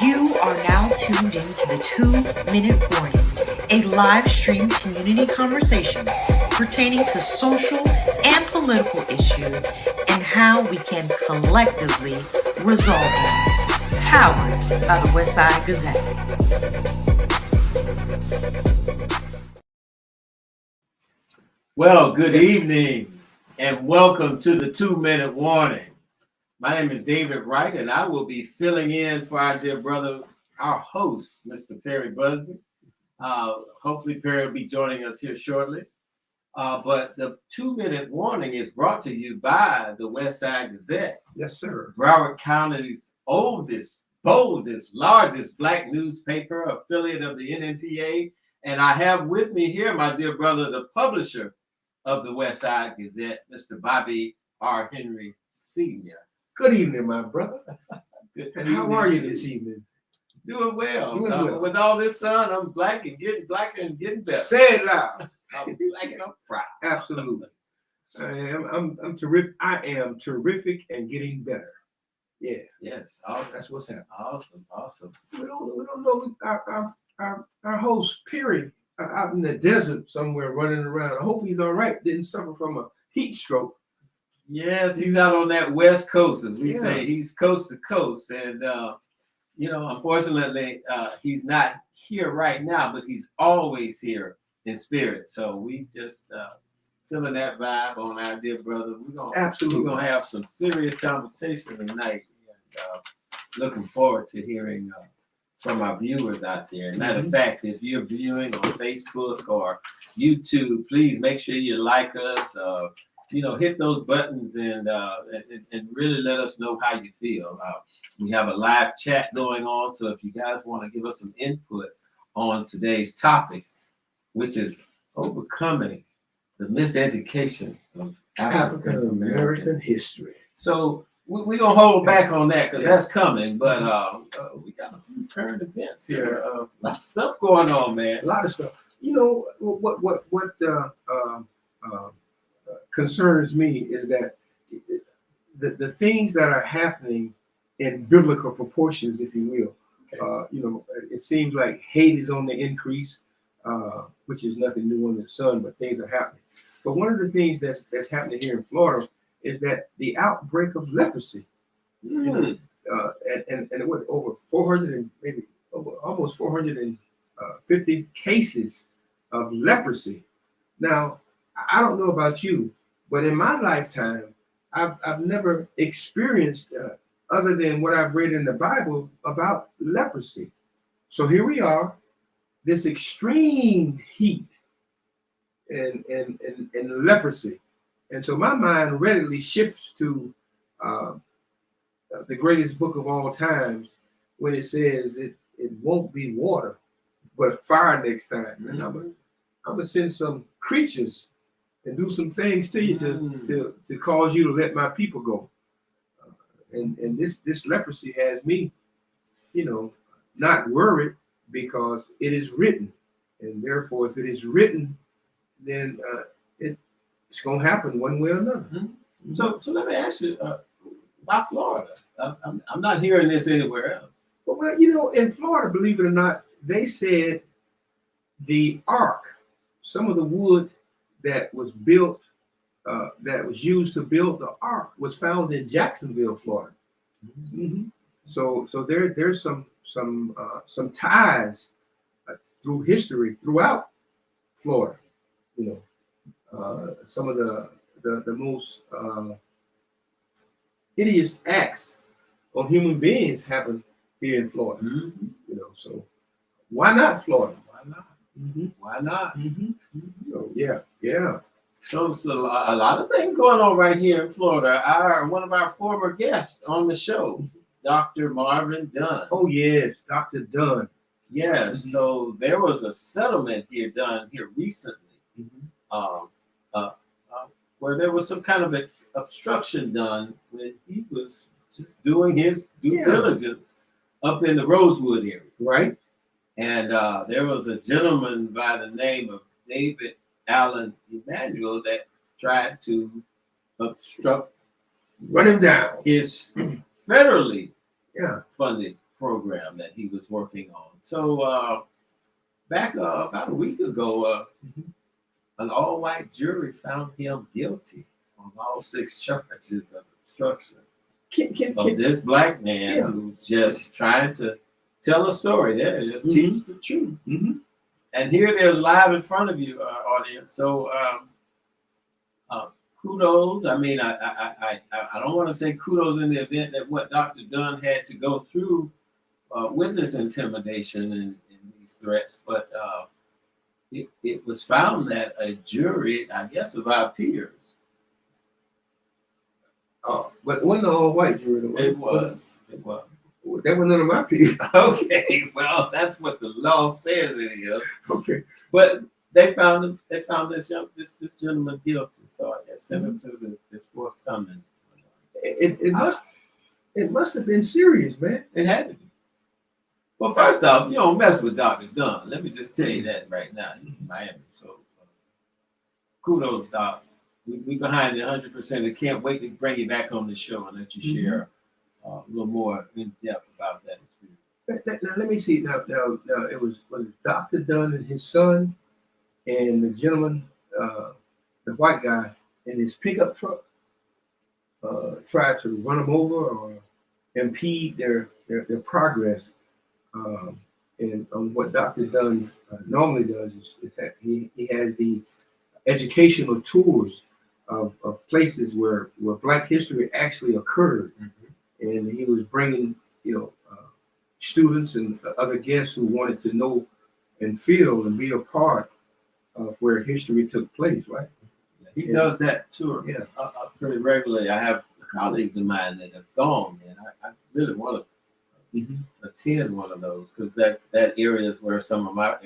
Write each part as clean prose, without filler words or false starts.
You are now tuned into the 2-Minute Warning, a live stream community conversation pertaining to social and political issues and how we can collectively resolve them. Powered by the Westside Gazette. Well, good evening and welcome to the 2-Minute Warning. My name is David Wright, and I will be filling in for our dear brother, our host, Mr. Perry Busby. Hopefully, Perry will be joining us here shortly. But the 2-Minute Warning is brought to you by the Westside Gazette. Yes, sir. Broward County's oldest, boldest, largest Black newspaper, affiliate of the NNPA. And I have with me here, my dear brother, the publisher of the Westside Gazette, Mr. Bobby R. Henry Sr. Good evening, my brother. Good And how are you this evening? Doing well. Doing well. With all this sun, I'm black and getting blacker and getting better. Say it loud. I'm black and I'm proud. Absolutely. I'm terrific. I am terrific and getting better. Yeah. Yes. Awesome. That's what's happening. Awesome. We don't know our host Perry out in the desert somewhere running around. I hope he's all right. Didn't suffer from a heat stroke. Yes, he's out on that West Coast, as we Yeah. say. He's coast to coast. And, unfortunately, he's not here right now, but he's always here in spirit. So we just feeling that vibe on our dear brother. Absolutely. We're going to have some serious conversation tonight. And looking forward to hearing from our viewers out there. Matter of fact, if you're viewing on Facebook or YouTube, please make sure you like us. Hit those buttons and really let us know how you feel. We have a live chat going on, so if you guys want to give us some input on today's topic, which is overcoming the miseducation of African American history. So we're going to hold back on that because that's coming, but we got a few current events here. Lots of stuff going on, man. A lot of stuff. You know what concerns me is that the things that are happening in biblical proportions, if you will, it seems like hate is on the increase, which is nothing new under the sun, but things are happening. But one of the things that's happening here in Florida is that the outbreak of leprosy, and what, over 400 and maybe almost 450 cases of leprosy. Now, I don't know about you, but in my lifetime, I've never experienced other than what I've read in the Bible about leprosy. So here we are, this extreme heat and leprosy. And so my mind readily shifts to the greatest book of all times when it says it won't be water, but fire next time. And I'm gonna send some creatures and do some things to you to cause you to let my people go. And this leprosy has me, not worried because it is written. And therefore, if it is written, then it's going to happen one way or another. Mm-hmm. So let me ask you, why Florida? I'm not hearing this anywhere else. Well, in Florida, believe it or not, they said the ark, some of the wood that was built, that was used to build the ark, was found in Jacksonville, Florida. Mm-hmm. So there's some ties through history throughout Florida. Some of the most hideous acts on human beings happen here in Florida. Mm-hmm. So why not Florida? Why not? Mm-hmm. Why not? Mm-hmm. So yeah. So a lot of things going on right here in Florida. One of our former guests on the show, Dr. Marvin Dunn. Oh yes, Dr. Dunn. Yes. Mm-hmm. So there was a settlement done here recently, where there was some kind of obstruction done when he was just doing his due diligence up in the Rosewood area, right? And there was a gentleman by the name of David Allen Emanuel that tried to obstruct, run him down, his federally funded program that he was working on. So back about a week ago, an all-white jury found him guilty on all 6 charges of obstruction of this black man who's just trying to tell a story there, just teach the truth. And here it is live in front of you, audience. So kudos. I mean, I don't want to say kudos in the event that what Dr. Dunn had to go through with this intimidation and these threats, but it was found that a jury, I guess, of our peers. But it wasn't an all-white jury. It was. That was none of my peers. Okay, well, that's what the law says it is. Okay, but they found this gentleman guilty. So I guess sentences is forthcoming. It must have been serious, man. It had to be. Well, first off, you don't mess with Dr. Dunn. Let me just tell you that right now. He's in Miami, so kudos, Doc. We behind you 100%. I can't wait to bring you back on the show and let you share a little more in depth about that experience. Now let me see. Now it was Dr. Dunn and his son, and the gentleman, the white guy, in his pickup truck, tried to run them over or impede their progress. And what Dr. Dunn normally does is that he has these educational tours of places where Black history actually occurred, and he was bringing students and other guests who wanted to know and feel and be a part of where history took place, right? He does that tour pretty regularly. I have colleagues of mine that have gone, and I really want to attend one of those because that area is where some of my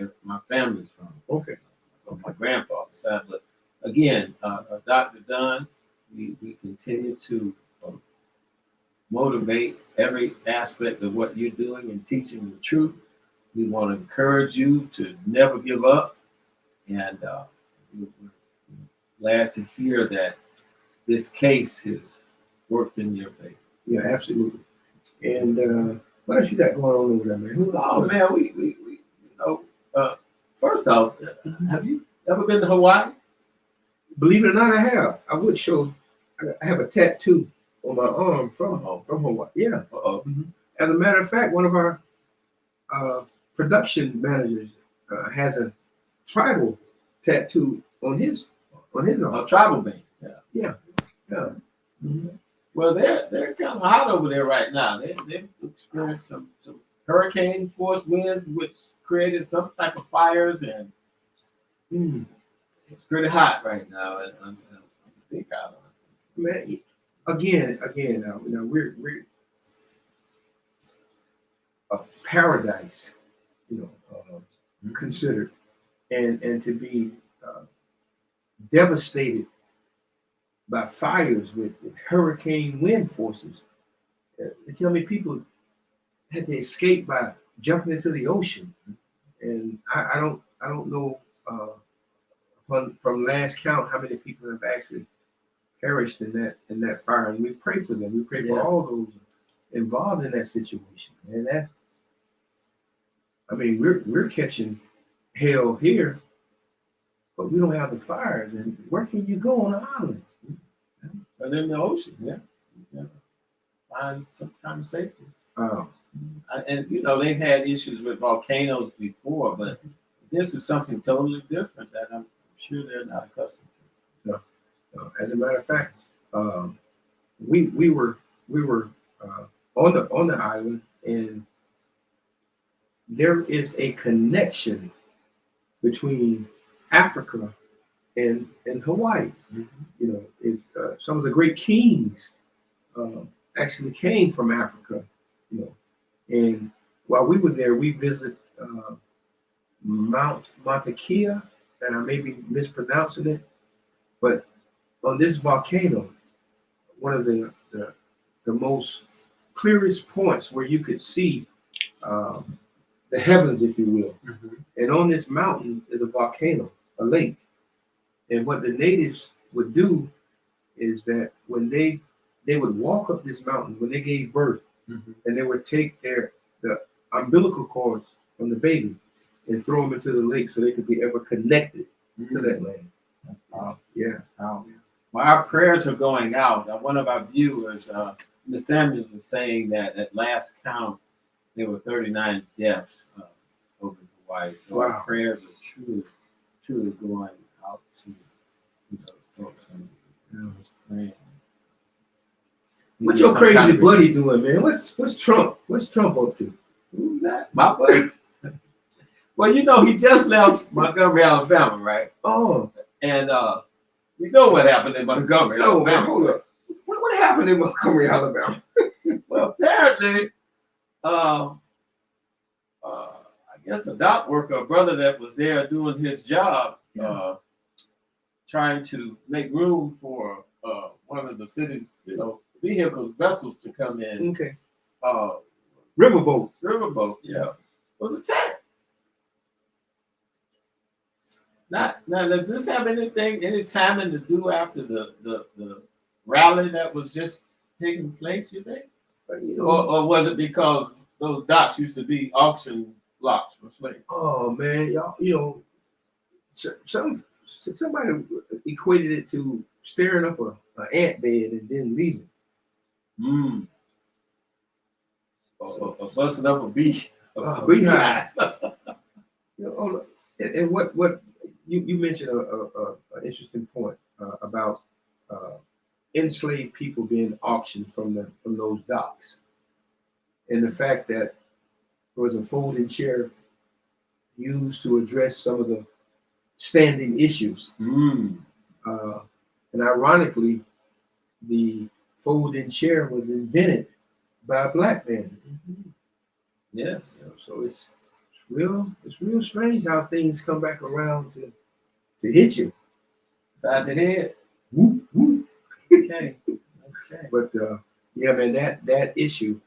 family's from. Okay. From my grandfather's side. But again, Dr. Dunn, we continue to motivate every aspect of what you're doing and teaching the truth. We want to encourage you to never give up, and we're glad to hear that this case has worked in your favor. Yeah, absolutely. And what else you got going on over there, man? Oh man, we first off, have you ever been to Hawaii? Believe it or not, I have. I would show. I have a tattoo on my arm from Hawaii. Yeah. As a matter of fact, one of our production managers has a tribal tattoo on his arm. A tribal band. Yeah. Well, they're kind of hot over there right now. They've experienced some hurricane force winds, which created some type of fires, and it's pretty hot right now. And big island. Man, again, we're a paradise, considered, and to be devastated by fires with hurricane wind forces. They tell me people had to escape by jumping into the ocean, and I don't know from last count how many people have actually perished in that fire, and we pray for them. We pray for all those involved in that situation, and we're catching hell here, but we don't have the fires. And where can you go on an island? But in the ocean, find some kind of safety. And they've had issues with volcanoes before, but this is something totally different that I'm sure they're not accustomed to. No. As a matter of fact, we were on the island, and there is a connection between Africa and Hawaii. Some of the great kings actually came from Africa. And while we were there, we visited Mount Mauna Kea, and I may be mispronouncing it, but on this volcano, one of the most clearest points where you could see the heavens, if you will. And on this mountain is a volcano, a lake. And what the natives would do is that when they would walk up this mountain when they gave birth, and they would take the umbilical cords from the baby and throw them into the lake so they could be ever connected to that land. Yeah. Well, our prayers are going out. One of our viewers, Ms. Samuels, was saying that at last count, there were 39 deaths over Hawaii. So Wow. our prayers are truly going out to those folks. And praying. What's your crazy buddy doing, man? What's Trump? What's Trump up to? Who's that? My buddy. Well, you know, he just left Montgomery, Alabama, right? Oh. And you know what happened in Montgomery, No, man, Alabama. hold up. What happened in Montgomery, Alabama? Well, apparently, I guess a dock worker, a brother that was there doing his job, trying to make room for one of the city's, vehicles, vessels to come in. Okay. Riverboat, was attacked. Now, does this have any timing to do after the rally that was just taking place, you think? Or was it because those docks used to be auction blocks for slaves? Oh man, y'all, somebody equated it to stirring up an ant bed and then leaving. Or busting up a beehive. And what you mentioned an interesting point about enslaved people being auctioned from those docks, and the fact that there was a folding chair used to address some of the standing issues. And ironically, the folding chair was invented by a black man. Yeah. So it's real strange how things come back around to hit you. Side the head. Whoop, whoop. Okay. But yeah, man, that issue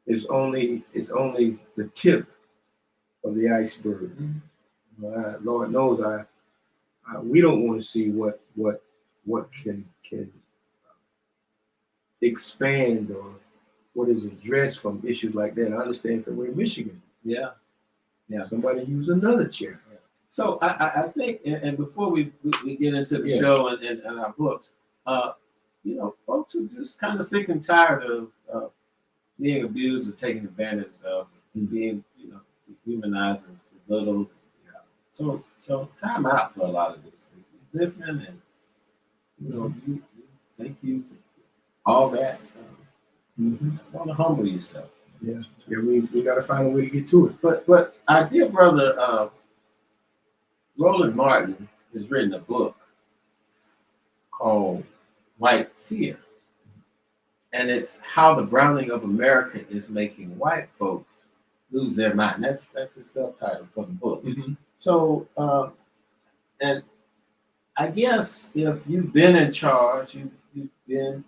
is only the tip of the iceberg. Lord knows we don't want to see what can expand or what is addressed from issues like that. I understand somewhere in Michigan. Yeah. Somebody used another chair. So I think, and before we get into the show and our books, folks are just kind of sick and tired of being abused or taken advantage of, being, humanized and belittled. So time out for a lot of this. Listening and, you think you all that. Want to humble yourself. Yeah, we got to find a way to get to it. But our dear brother Roland Martin has written a book called White Fear, and it's how the browning of America is making white folks lose their mind. That's the subtitle for the book. So, and I guess if you've been in charge, you've been,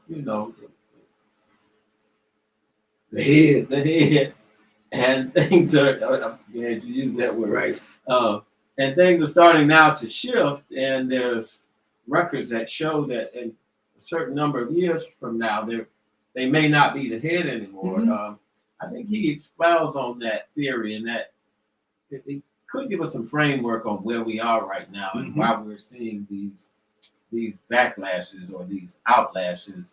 the head, and things are, I'm glad you use that word, Right. And things are starting now to shift, and there's records that show that in a certain number of years from now, they may not be the head anymore. I think he expounds on that theory, and that it could give us some framework on where we are right now and why we're seeing these backlashes or these outlashes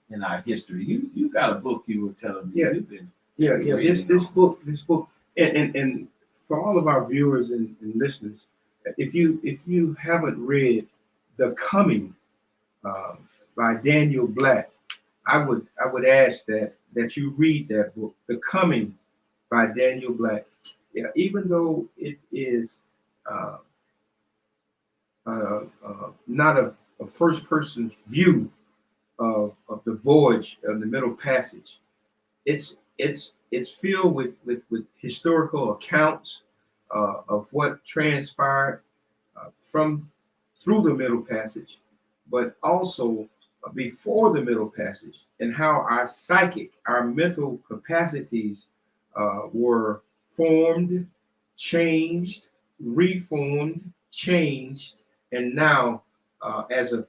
in our history. You got a book you were telling me. Yeah. You've been This book, and for all of our viewers and listeners, if you haven't read The Coming by Daniel Black, I would ask that you read that book, The Coming by Daniel Black. Yeah, even though it is not a first person view of the voyage of the Middle Passage, it's filled with historical accounts of what transpired through the Middle Passage, but also before the Middle Passage, and how our psychic, our mental capacities were formed, changed, reformed, changed, and now as a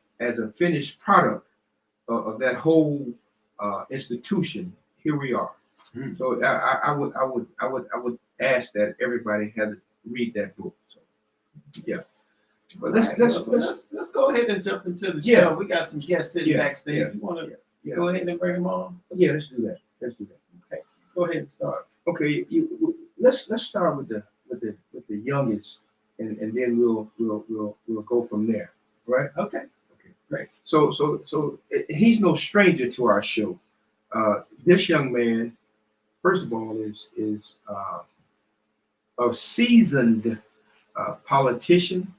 finished product of that whole institution, here we are. So I would ask that everybody had to read that book. So yeah. But let's go ahead and jump into the Yeah. show. We got some guests sitting backstage. Yeah. You want to yeah. go ahead and bring them on? Yeah, let's do that. Okay, go ahead and start. Okay, let's start with the youngest, and then we'll go from there, right? Okay, Great. So he's no stranger to our show. This young man, first of all, is a seasoned politician,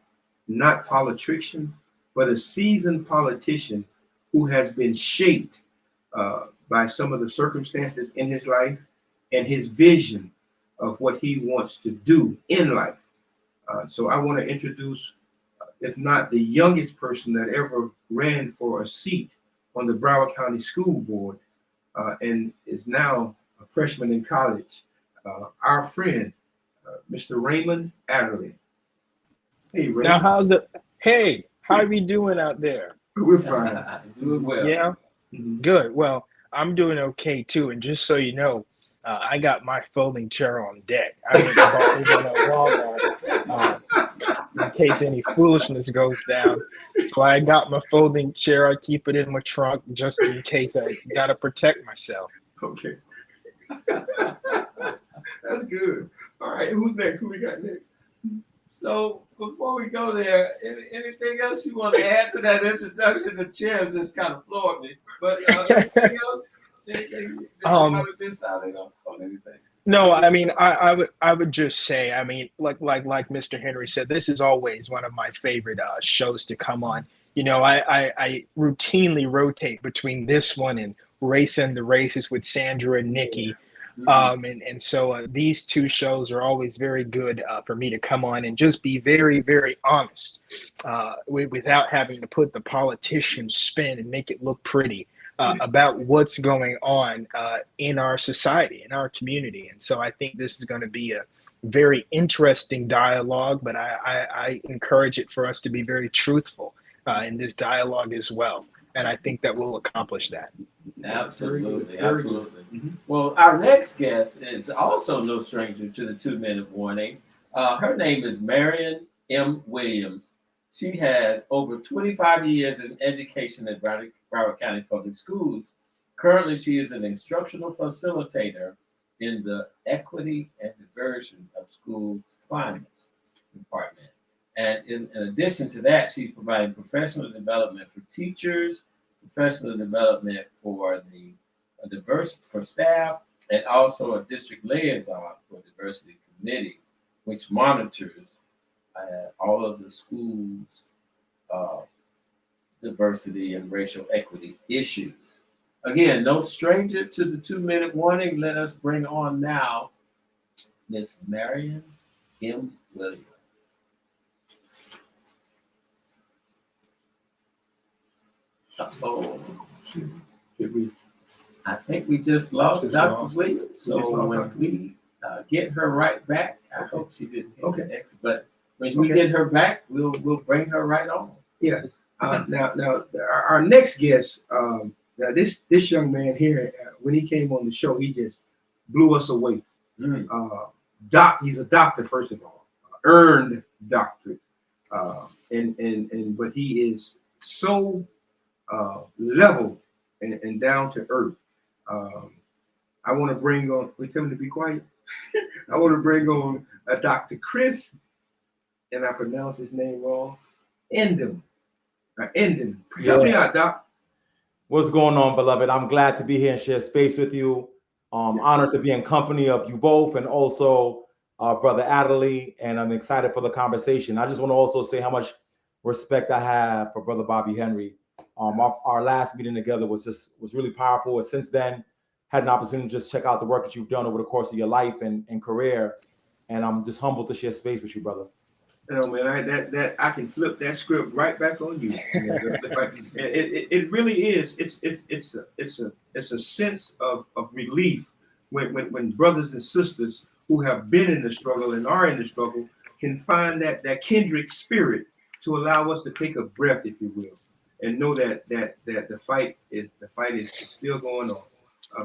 not politician, but a seasoned politician who has been shaped by some of the circumstances in his life and his vision of what he wants to do in life. So I want to introduce, if not the youngest person that ever ran for a seat on the Broward County School Board, and is now a freshman in college, our friend, Mr. Raymond Adderley. Hey, Raymond. Now, how's it? Hey, how are we doing out there? We're fine. Doing well. Yeah, Mhm. good. Well, I'm doing okay too. And just so you know, I got my folding chair on deck. I went and bought it on Walmart in case any foolishness goes down. So I got my folding chair. I keep it in my trunk just in case I got to protect myself. Okay. That's good. All right, who's next? Who we got next? So before we go there, anything else you want to add to that introduction? The chairs just kind of floored me. But anything else? Anything that you might have been silent on anything? No, I mean, I would just say, I mean, like Mr. Henry said, this is always one of my favorite shows to come on. You know, I routinely rotate between this one and Race and the Races with Sandra and Nikki. And so these two shows are always very good for me to come on and just be very, very honest without having to put the politician spin and make it look pretty about what's going on in our society, in our community. And so I think this is going to be a very interesting dialogue, but I encourage it for us to be very truthful in this dialogue as well. And I think that we'll accomplish that. Absolutely. Mm-hmm. Well, our next guest is also no stranger to the 2-minute warning. Her name is Marion M. Williams. She has over 25 years in education at Broward County Public Schools. Currently, she is an instructional facilitator in the Equity and Diversion of Schools Climate Department. And in addition to that, she's providing professional development for teachers, professional development for for staff, and also a district liaison for diversity committee, which monitors all of the schools' diversity and racial equity issues. Again, no stranger to the 2-minute warning. Let us bring on now Miss Marion M. Williams. Oh, I think we just lost Dr. Williams. So when we get her right back, I hope she didn't hit the exit, but when we get her back, we'll bring her right on. Yeah. Now, our next guest, now this young man here, when he came on the show, he just blew us away. He's a doctor, first of all, earned doctorate, but he is so level and down to earth. I want to bring on. We tell him to be quiet. I want to bring on Dr. Chris, and I pronounce his name wrong. Endem. Help me out, Doc. What's going on, beloved? I'm glad to be here and share space with you. Honored to be in company of you both and also Brother Adderley, and I'm excited for the conversation. I just want to also say how much respect I have for Brother Bobby Henry. Our last meeting together was really powerful. And since then, had an opportunity to just check out the work that you've done over the course of your life and career. And I'm just humbled to share space with you, brother. Oh man, I can flip that script right back on you. It really is. It's a sense of relief when brothers and sisters who have been in the struggle and are in the struggle can find that kindred spirit to allow us to take a breath, if you will, and know that the fight is still going on.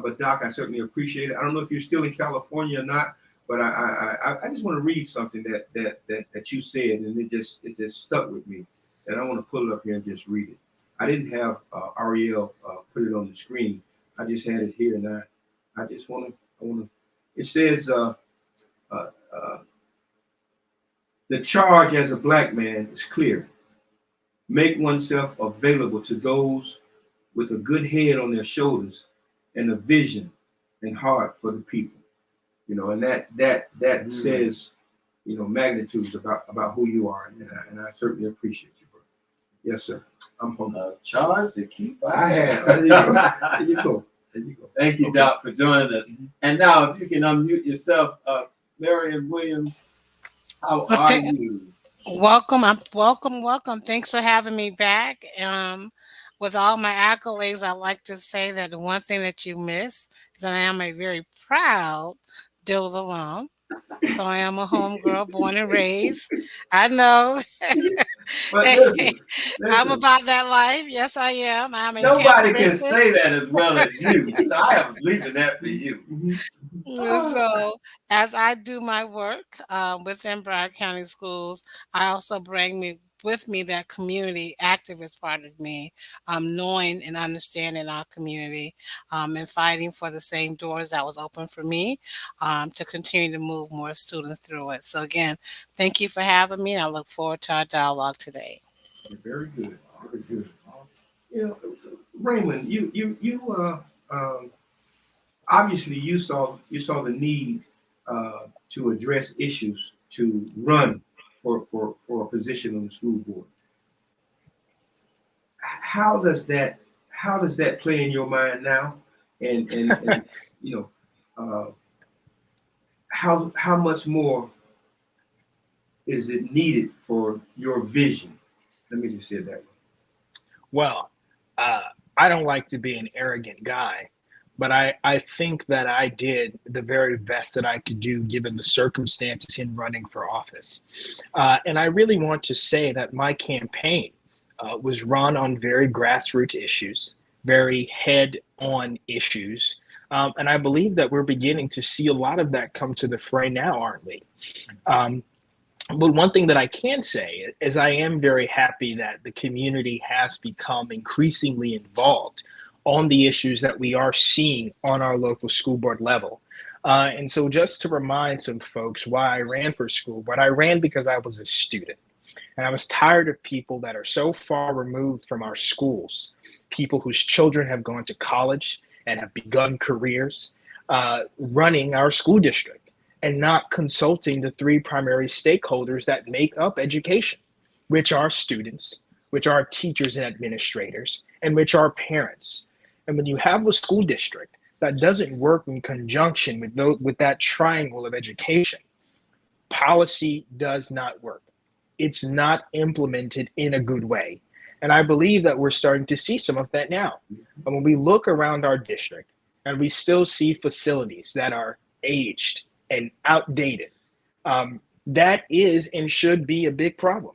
But Doc, I certainly appreciate it. I don't know if you're still in California or not, but I just want to read something that you said, and it just stuck with me, and I want to pull it up here and just read it. I didn't have Ariel put it on the screen. I just had it here, and I just want to. It says the charge as a black man is clear. Make oneself available to those with a good head on their shoulders and a vision and heart for the people. You know, and that says, you know, magnitudes about who you are, and I certainly appreciate you, bro. Yes, sir. I'm humble. Charge to keep. I have. There you go. There you go. There you go. Thank you, Doc, for joining us. And now, if you can unmute yourself, Marion Williams, how are you? Welcome. Welcome. Thanks for having me back. With all my accolades, I like to say that the one thing that you miss is that I am a very proud Dills alum. So I am a homegirl, born and raised. I know. But listen, I'm about that life. Yes, I am. I'm a nobody can say that as well as you. So I was leaving that for you. So as I do my work within Broward County Schools, I also bring with me that community activist part of me, knowing and understanding our community and fighting for the same doors that was open for me to continue to move more students through it. So again, thank you for having me. I look forward to our dialogue today. Very good. Very good. You know, Raymond, you obviously you saw the need to address issues, to run for a position on the school board. How does that play in your mind now? And you know, how much more is it needed for your vision? Let me just say it that way. Well, I don't like to be an arrogant guy, but I think that I did the very best that I could do given the circumstances in running for office. And I really want to say that my campaign was run on very grassroots issues, very head-on issues. And I believe that we're beginning to see a lot of that come to the fray now, aren't we? But one thing that I can say is I am very happy that the community has become increasingly involved on the issues that we are seeing on our local school board level. And so just to remind some folks why I ran for school board, I ran because I was a student. And I was tired of people that are so far removed from our schools, people whose children have gone to college and have begun careers, running our school district and not consulting the three primary stakeholders that make up education, which are students, which are teachers and administrators, and which are parents. And when you have a school district that doesn't work in conjunction with that triangle of education, policy does not work. It's not implemented in a good way. And I believe that we're starting to see some of that now. And when we look around our district and we still see facilities that are aged and outdated, that is and should be a big problem.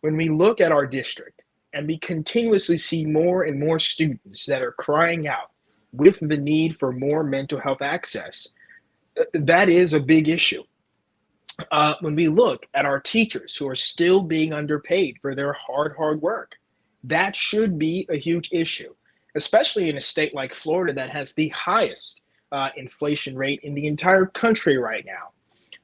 When we look at our district and we continuously see more and more students that are crying out with the need for more mental health access, that is a big issue. When we look at our teachers who are still being underpaid for their hard work, that should be a huge issue, especially in a state like Florida that has the highest inflation rate in the entire country right now.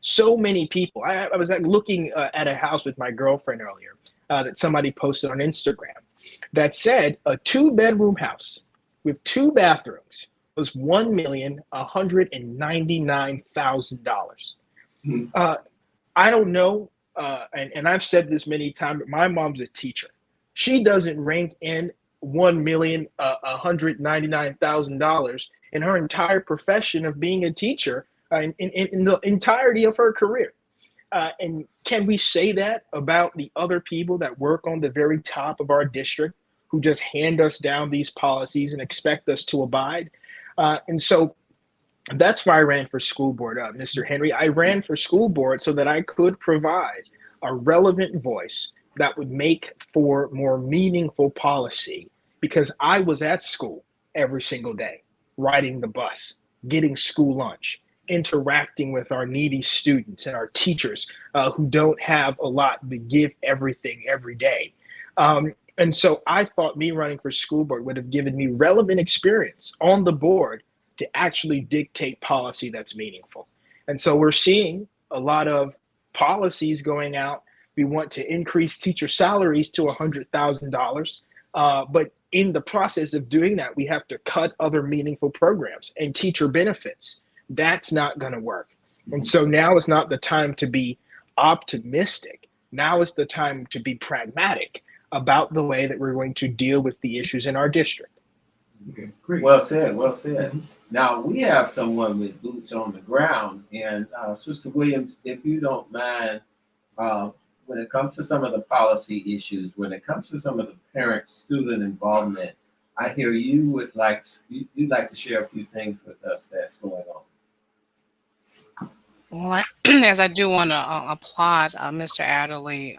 So many people. I was looking at a house with my girlfriend earlier that somebody posted on Instagram that said a 2-bedroom house with 2 bathrooms was $1,199,000. I don't know, and I've said this many times, but my mom's a teacher. She doesn't rank in $1,199,000 in her entire profession of being a teacher in the entirety of her career. And can we say that about the other people that work on the very top of our district who just hand us down these policies and expect us to abide? And so that's why I ran for school board, Mr. Henry. I ran for school board so that I could provide a relevant voice that would make for more meaningful policy, because I was at school every single day. riding the bus, getting school lunch, interacting with our needy students and our teachers who don't have a lot but give everything every day. And so I thought me running for school board would have given me relevant experience on the board to actually dictate policy that's meaningful. And so we're seeing a lot of policies going out. We want to increase teacher salaries to $100,000. But in the process of doing that, we have to cut other meaningful programs and teacher benefits. That's not going to work. And so now is not the time to be optimistic. Now is the time to be pragmatic about the way that we're going to deal with the issues in our district. Okay, great. Well said, well said. Now, we have someone with boots on the ground, and Sister Williams, if you don't mind, when it comes to some of the policy issues, when it comes to some of the parent-student involvement, I hear you'd like to share a few things with us that's going on. Well, as I do want to applaud Mr. Adderley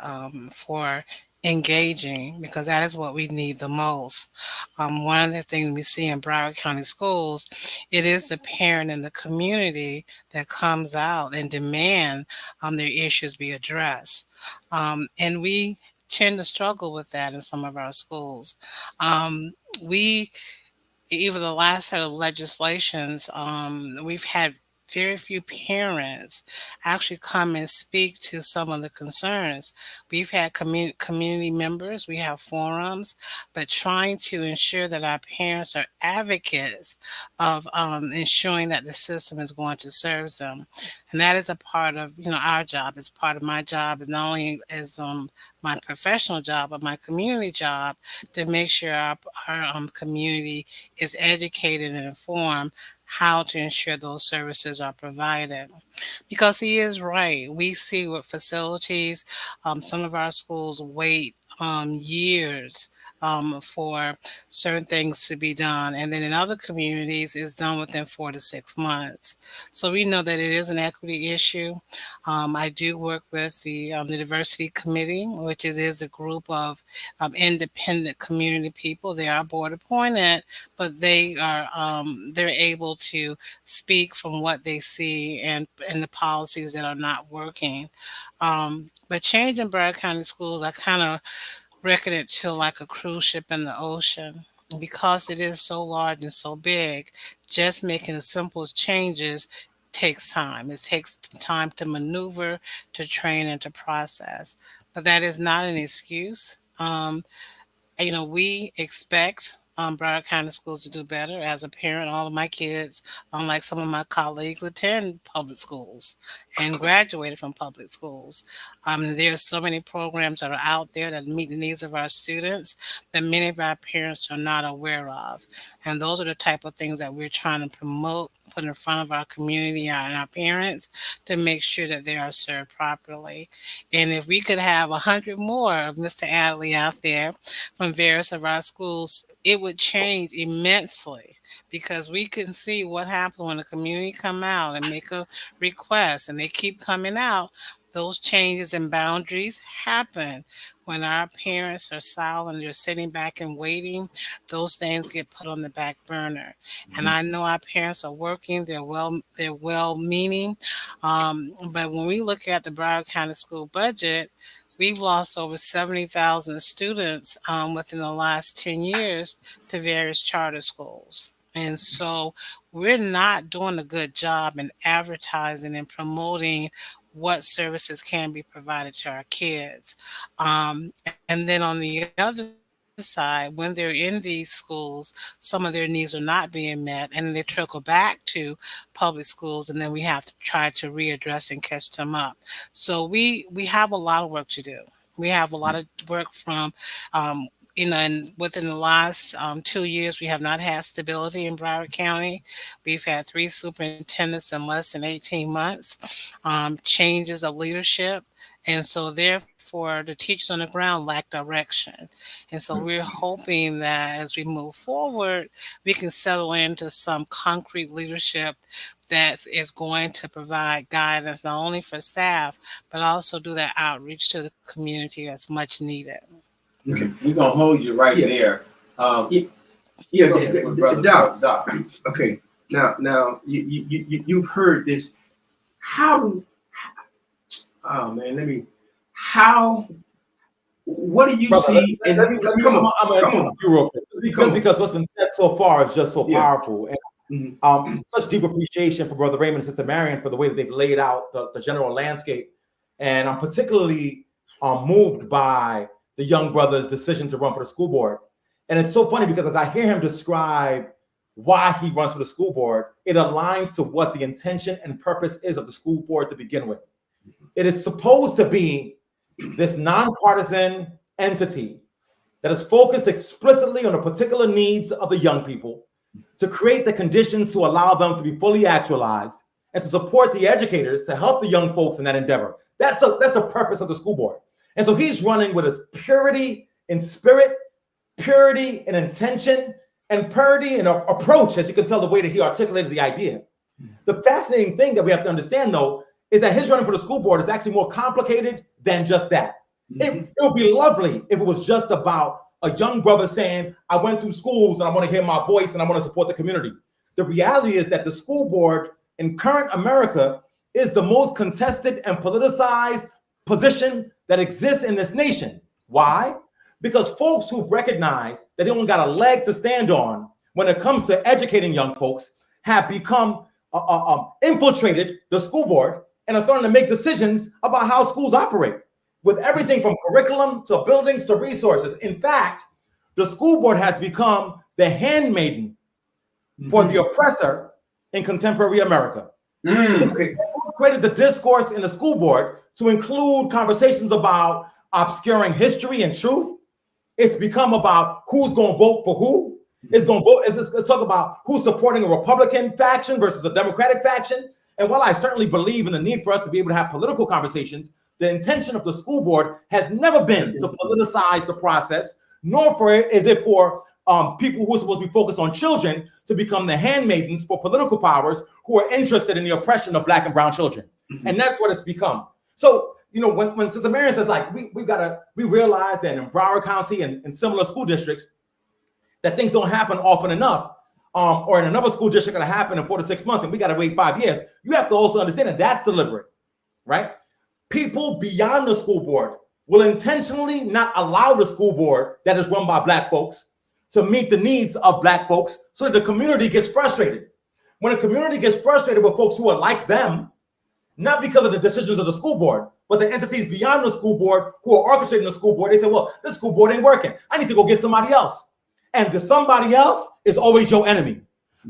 for engaging, because that is what we need the most. One of the things we see in Broward County Schools, it is the parent and the community that comes out and demand their issues be addressed. And we tend to struggle with that in some of our schools. We Even the last set of legislations, we've had very few parents actually come and speak to some of the concerns. We've had community members, we have forums, but trying to ensure that our parents are advocates of ensuring that the system is going to serve them. And that is a part of our job. It's part of my job, is not only as my professional job, but my community job, to make sure our community is educated and informed how to ensure those services are provided. Because he is right. We see with facilities, some of our schools wait years for certain things to be done. And then in other communities, it's done within 4 to 6 months. So we know that it is an equity issue. I do work with the diversity committee, which is a group of independent community people. They are board appointed, but they're able to speak from what they see and the policies that are not working. But changing Broward County Schools, I kind of reckon it to like a cruise ship in the ocean. Because it is so large and so big, just making the simplest changes takes time. It takes time to maneuver, to train, and to process. But that is not an excuse. We expect Broward County Schools to do better. As a parent, all of my kids, unlike some of my colleagues, attend public schools and graduated from public schools. There are so many programs that are out there that meet the needs of our students that many of our parents are not aware of. And those are the type of things that we're trying to promote, put in front of our community and our parents to make sure that they are served properly. And if we could have 100 more of Mr. Adley out there from various of our schools, it would change immensely, because we can see what happens when the community come out and make a request and they keep coming out. Those changes and boundaries happen. When our parents are silent, they're sitting back and waiting, those things get put on the back burner. And I know our parents are working, they're well meaning. But when we look at the Broward County School budget, we've lost over 70,000 students within the last 10 years to various charter schools. And so we're not doing a good job in advertising and promoting what services can be provided to our kids. And then on the other side, when they're in these schools, some of their needs are not being met, and they trickle back to public schools, and then we have to try to readdress and catch them up. So we have a lot of work to do. We have a lot of work from and within the last 2 years, we have not had stability in Broward County. We've had 3 superintendents in less than 18 months, changes of leadership. And so therefore, the teachers on the ground lack direction. And so we're hoping that as we move forward, we can settle into some concrete leadership that is going to provide guidance not only for staff, but also do that outreach to the community that's much needed. Okay. We're gonna hold you right Yeah. there. Yeah. Yeah, Go ahead, brother Doc. Okay, now you've heard this. How? Oh man, what do you Brother, see? let me, Come on, I'm gonna interrupt you real quick. Just because what's been said so far is just so powerful. And such deep appreciation for Brother Raymond and Sister Marion for the way that they've laid out the general landscape. And I'm particularly moved by the young brother's decision to run for the school board. And it's so funny because as I hear him describe why he runs for the school board, it aligns to what the intention and purpose is of the school board to begin with. It is supposed to be this nonpartisan entity that is focused explicitly on the particular needs of the young people, to create the conditions to allow them to be fully actualized, and to support the educators to help the young folks in that endeavor. That's the purpose of the school board. And so he's running with a purity in spirit, purity in intention, and purity in approach, as you can tell the way that he articulated the idea. The fascinating thing that we have to understand, though, is that his running for the school board is actually more complicated than just that. It would be lovely if it was just about a young brother saying, I went through schools and I want to hear my voice and I want to support the community. The reality is that the school board in current America is the most contested and politicized position that exists in this nation. Why? Because folks who've recognized that they only got a leg to stand on when it comes to educating young folks have become infiltrated the school board and are starting to make decisions about how schools operate, with everything from curriculum to buildings to resources. In fact, the school board has become the handmaiden for the oppressor in contemporary America. They created the discourse in the school board to include conversations about obscuring history and truth. It's become about who's going to vote for who. It's going to vote. Let's talk about who's supporting a Republican faction versus a Democratic faction. And while I certainly believe in the need for us to be able to have political conversations, the intention of the school board has never been to politicize the process, nor is it for people who are supposed to be focused on children to become the handmaidens for political powers who are interested in the oppression of Black and brown children. And that's what it's become. So, you know, when Sister Marion says, like, we realize that in Broward County and similar school districts, that things don't happen often enough, or in another school district going to happen in 4 to 6 months, and we got to wait 5 years. You have to also understand that that's deliberate, right? People beyond the school board will intentionally not allow the school board that is run by Black folks to meet the needs of Black folks, so that the community gets frustrated. When a community gets frustrated with folks who are like them, not because of the decisions of the school board, but the entities beyond the school board who are orchestrating the school board, they say, well, this school board ain't working. I need to go get somebody else. And the somebody else is always your enemy.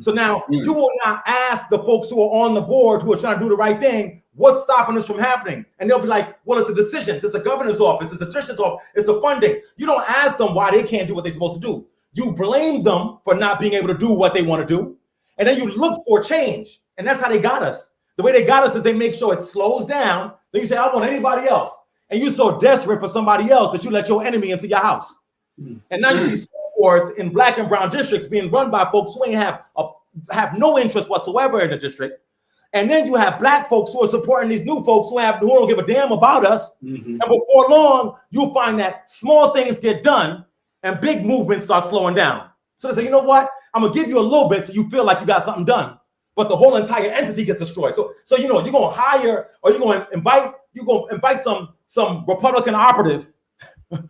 So now you will not ask the folks who are on the board who are trying to do the right thing, what's stopping this from happening? And they'll be like, well, it's the decisions, it's the governor's office, it's the district's office, it's the funding. You don't ask them why they can't do what they're supposed to do. You blame them for not being able to do what they want to do. And then you look for change. And that's how they got us. The way they got us is they make sure it slows down. Then you say, I want anybody else. And you're so desperate for somebody else that you let your enemy into your house. And now you see school boards in Black and brown districts being run by folks who ain't have no interest whatsoever in the district. And then you have Black folks who are supporting these new folks who don't give a damn about us. And before long, you'll find that small things get done and big movements start slowing down. So they say, you know what? I'm gonna give you a little bit so you feel like you got something done, but the whole entire entity gets destroyed. So you know, you're gonna hire or you're gonna invite some Republican operative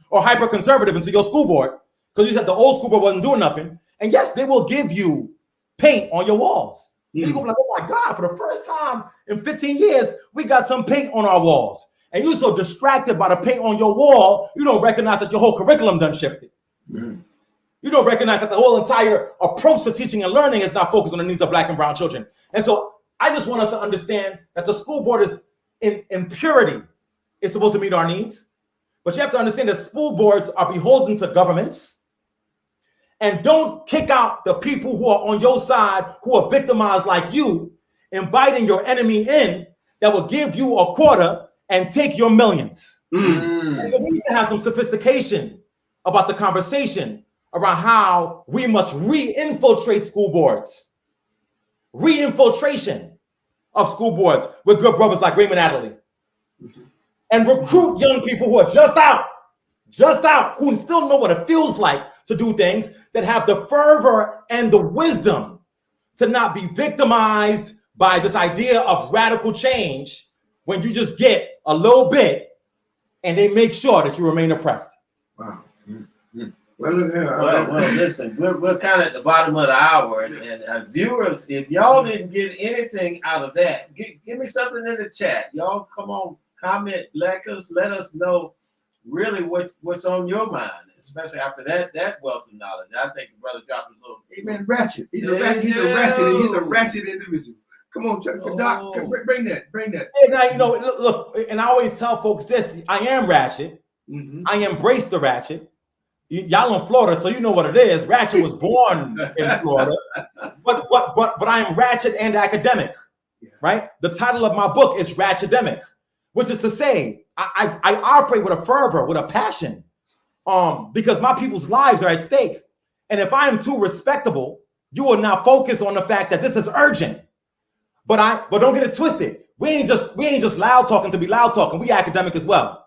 or hyper conservative into your school board because you said the old school board wasn't doing nothing. And yes, they will give you paint on your walls. You're gonna be like, oh my God, for the first time in 15 years, we got some paint on our walls. And you're so distracted by the paint on your wall, you don't recognize that your whole curriculum done shifted. You don't recognize that the whole entire approach to teaching and learning is not focused on the needs of Black and brown children. And so I just want us to understand that the school board is in purity is supposed to meet our needs. But you have to understand that school boards are beholden to governments. And don't kick out the people who are on your side, who are victimized like you, inviting your enemy in that will give you a quarter and take your millions. And so we need to have some sophistication about the conversation around how we must re-infiltrate school boards. Re-infiltration of school boards with good brothers like Raymond Adderley. And recruit young people who are just out, who still know what it feels like to do things, that have the fervor and the wisdom to not be victimized by this idea of radical change when you just get a little bit and they make sure that you remain oppressed. Wow. Well, look here. Well, listen, we're kind of at the bottom of the hour, and viewers, if y'all didn't get anything out of that, give me something in the chat. Y'all come on, comment, let us know really what's on your mind, especially after that wealth of knowledge. I think the brother dropped a little. Amen. Ratchet. He's a ratchet individual. Come on, Doc. Bring that. And now, look, and I always tell folks this: I am ratchet. Mm-hmm. I embrace the ratchet. Y'all in Florida, so you know what it is. Ratchet was born in Florida, but I am ratchet and academic, right? The title of my book is Ratchetemic, which is to say, I operate with a fervor, with a passion, because my people's lives are at stake. And if I am too respectable, you will now focus on the fact that this is urgent. But don't get it twisted. We ain't just loud talking to be loud talking. We academic as well.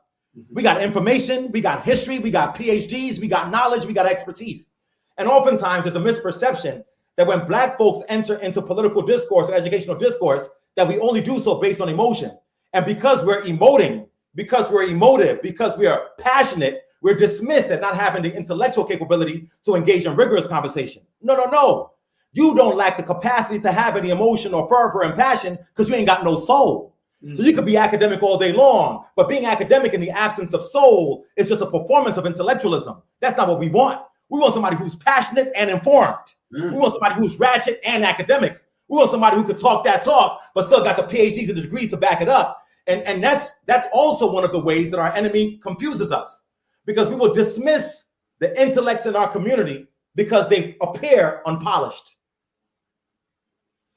We got information, we got history, we got PhDs, we got knowledge, we got expertise. And oftentimes there's a misperception that when Black folks enter into political discourse, educational discourse, that we only do so based on emotion. And because we're emoting, because we're emotive, because we are passionate, we're dismissed as not having the intellectual capability to engage in rigorous conversation. No. You don't lack the capacity to have any emotion or fervor and passion because you ain't got no soul. So you could be academic all day long, but being academic in the absence of soul is just a performance of intellectualism. That's not what we want. We want somebody who's passionate and informed. We want somebody who's ratchet and academic. We want somebody who could talk that talk, but still got the PhDs and the degrees to back it up. And that's also one of the ways that our enemy confuses us, because we will dismiss the intellects in our community because they appear unpolished.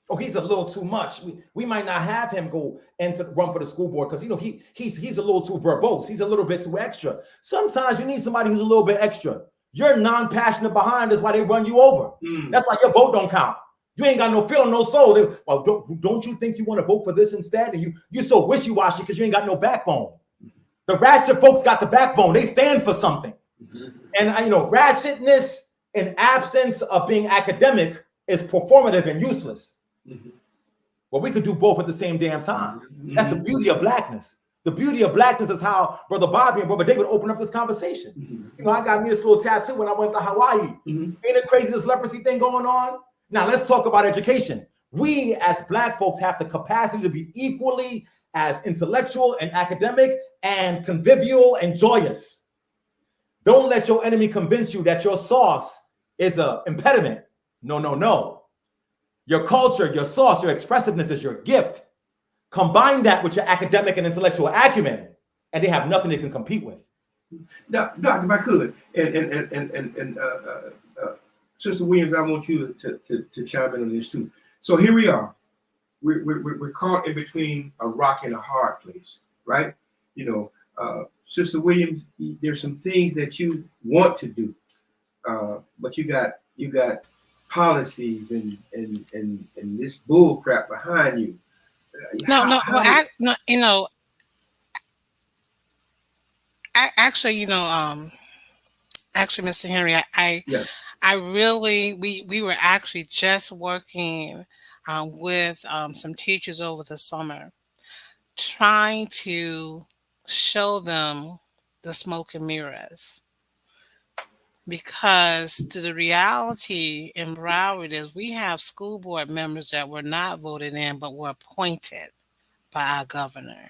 Oh, he's a little too much. We might not have him go and run for the school board because he's a little too verbose. He's a little bit too extra. Sometimes you need somebody who's a little bit extra. You're non-passionate behind is why they run you over. That's why your vote don't count. You ain't got no feeling, no soul. Don't you think you want to vote for this instead? And you're so wishy-washy because you ain't got no backbone. The ratchet folks got the backbone. They stand for something. And ratchetness in absence of being academic is performative and useless. Well, we could do both at the same damn time. That's the beauty of Blackness. The beauty of Blackness is how Brother Bobby and Brother David opened up this conversation. I got me this little tattoo when I went to Hawaii. Ain't it crazy, this leprosy thing going on? Now let's talk about education. We as Black folks have the capacity to be equally as intellectual and academic and convivial and joyous. Don't let your enemy convince you that your sauce is an impediment. No. Your culture, your sauce, your expressiveness is your gift. Combine that with your academic and intellectual acumen, and they have nothing they can compete with. Doc, if I could, and Sister Williams, I want you to chime in on this too. So here we are. We're caught in between a rock and a hard place, right? Sister Williams, there's some things that you want to do, but you got policies and this bull crap behind you. Actually, Mr. Henry, I really, we were actually just working with some teachers over the summer, trying to show them the smoke and mirrors. Because to the reality in Broward is we have school board members that were not voted in, but were appointed by our governor.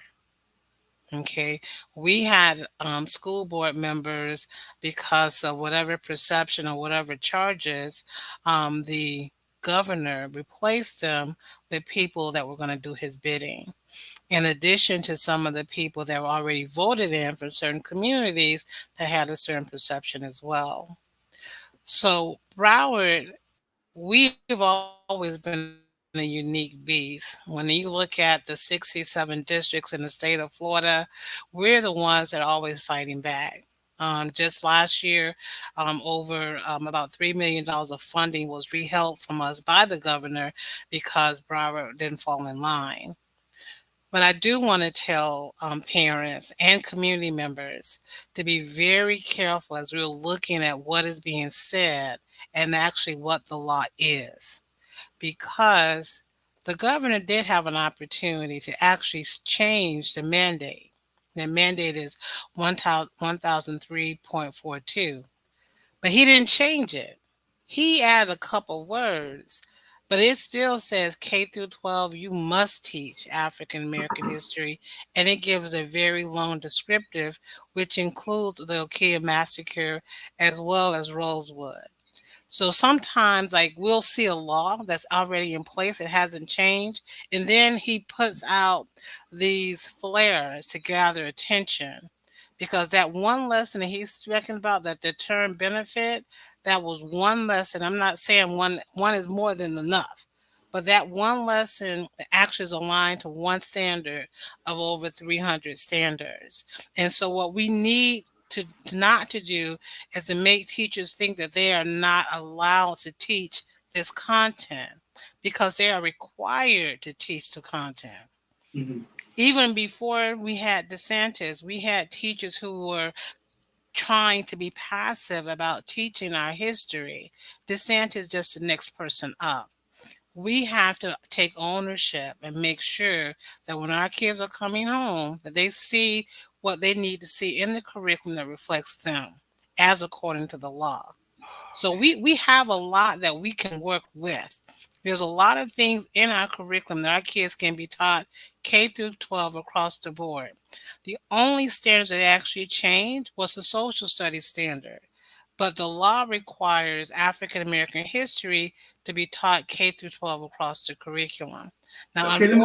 Okay, we had school board members because of whatever perception or whatever charges, the governor replaced them with people that were going to do his bidding. In addition to some of the people that were already voted in for certain communities that had a certain perception as well. So Broward, we've always been a unique beast. When you look at the 67 districts in the state of Florida, we're the ones that are always fighting back. Just last year, over about $3 million of funding was withheld from us by the governor because Broward didn't fall in line. But I do want to tell parents and community members to be very careful as we're looking at what is being said and actually what the law is. Because the governor did have an opportunity to actually change the mandate. The mandate is 1003.42, but he didn't change it. He added a couple words, but it still says K through 12, you must teach African American history, and it gives a very long descriptive, which includes the Okia massacre as well as Rosewood. So sometimes, like, we'll see a law that's already in place, it hasn't changed, and then he puts out these flares to gather attention. Because that one lesson that he's speaking about, that the term benefit, that was one lesson. I'm not saying one is more than enough, but that one lesson actually is aligned to one standard of over 300 standards. And so what we need to not to do is to make teachers think that they are not allowed to teach this content, because they are required to teach the content. Mhm. Even before we had DeSantis, we had teachers who were trying to be passive about teaching our history. DeSantis just the next person up. We have to take ownership and make sure that when our kids are coming home, that they see what they need to see in the curriculum that reflects them as according to the law. So we have a lot that we can work with. There's a lot of things in our curriculum that our kids can be taught K through 12 across the board. The only standard that actually changed was the social studies standard. But the law requires African American history to be taught K through 12 across the curriculum. Now, Okay, let me.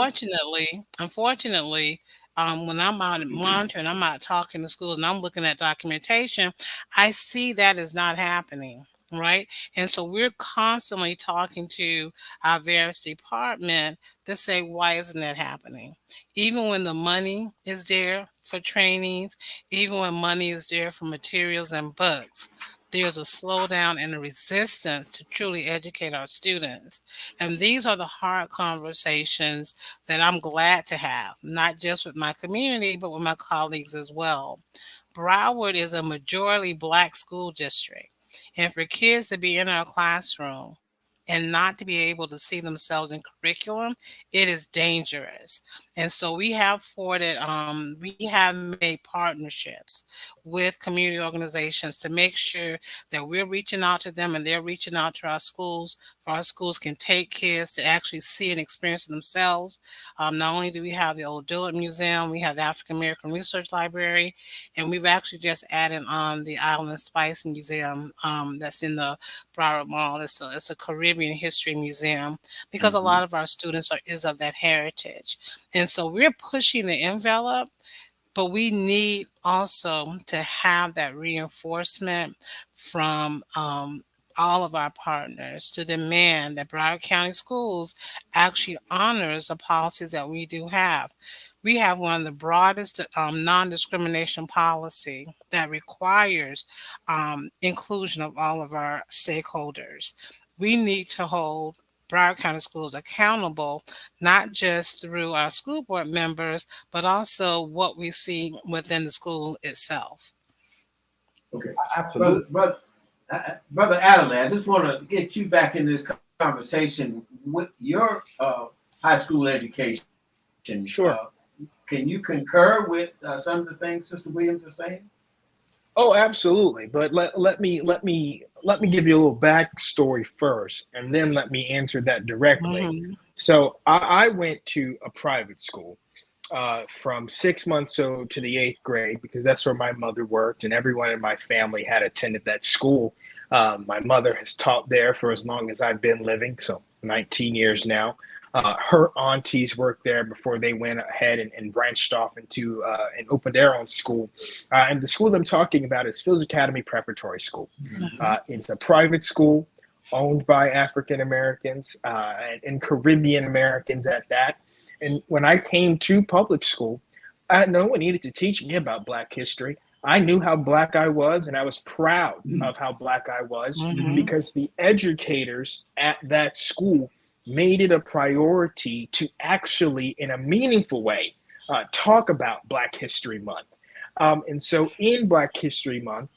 unfortunately, when I'm out monitoring, I'm out talking to schools, and I'm looking at documentation, I see that is not happening. Right. And so we're constantly talking to our various department to say, why isn't that happening? Even when the money is there for trainings, even when money is there for materials and books, there's a slowdown and a resistance to truly educate our students. And these are the hard conversations that I'm glad to have, not just with my community, but with my colleagues as well. Broward is a majority Black school district. And for kids to be in our classroom and not to be able to see themselves in curriculum, it is dangerous. And so we have made partnerships with community organizations to make sure that we're reaching out to them and they're reaching out to our schools, for our schools can take kids to actually see and experience it themselves. Not only do we have the Old Dillard Museum, we have the African American Research Library, and we've actually just added on the Island Spice Museum, that's in the Broward Mall. It's a Caribbean history museum, because a lot of our students is of that heritage. And so we're pushing the envelope, but we need also to have that reinforcement from all of our partners to demand that Broward County Schools actually honors the policies that we do have. We have one of the broadest non-discrimination policy that requires inclusion of all of our stakeholders. We need to hold Broward County Schools accountable, not just through our school board members, but also what we see within the school itself. Okay, Absolutely. Brother Adelaide, I just want to get you back in this conversation with your high school education. Sure. Can you concur with some of the things Sister Williams is saying? Oh, absolutely. But let me give you a little backstory first, and then let me answer that directly. Mm-hmm. So I went to a private school from 6 months old to the 8th grade, because that's where my mother worked, and everyone in my family had attended that school. My mother has taught there for as long as I've been living, so 19 years now. Her aunties worked there before they went ahead and branched off into and opened their own school. And the school I'm talking about is Fields Academy Preparatory School. It's a private school owned by African Americans and Caribbean Americans at that. And when I came to public school, no one needed to teach me about Black history. I knew how Black I was, and I was proud of how Black I was, because the educators at that school made it a priority to actually, in a meaningful way, talk about Black History Month. And so in Black History Month,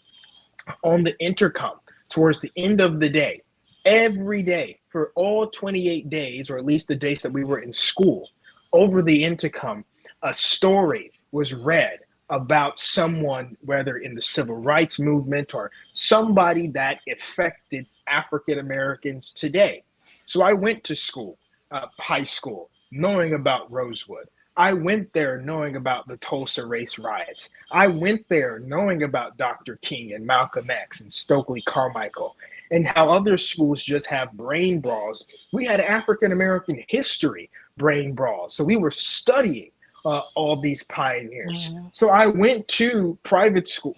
on the intercom, towards the end of the day, every day for all 28 days, or at least the days that we were in school, over the intercom, a story was read about someone, whether in the civil rights movement or somebody that affected African Americans today. So I went to school, high school, knowing about Rosewood. I went there knowing about the Tulsa race riots. I went there knowing about Dr. King and Malcolm X and Stokely Carmichael, and how other schools just have brain brawls. We had African American history brain brawls. So we were studying all these pioneers. So I went to public school,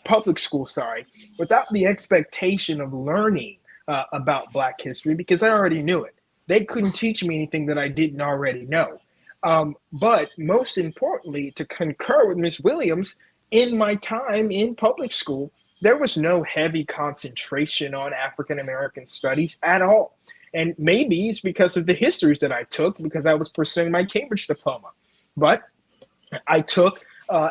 without the expectation of learning about Black history, because I already knew it. They couldn't teach me anything that I didn't already know. But most importantly, to concur with Ms. Williams, in my time in public school, there was no heavy concentration on African American studies at all. And maybe it's because of the histories that I took, because I was pursuing my Cambridge diploma. But I took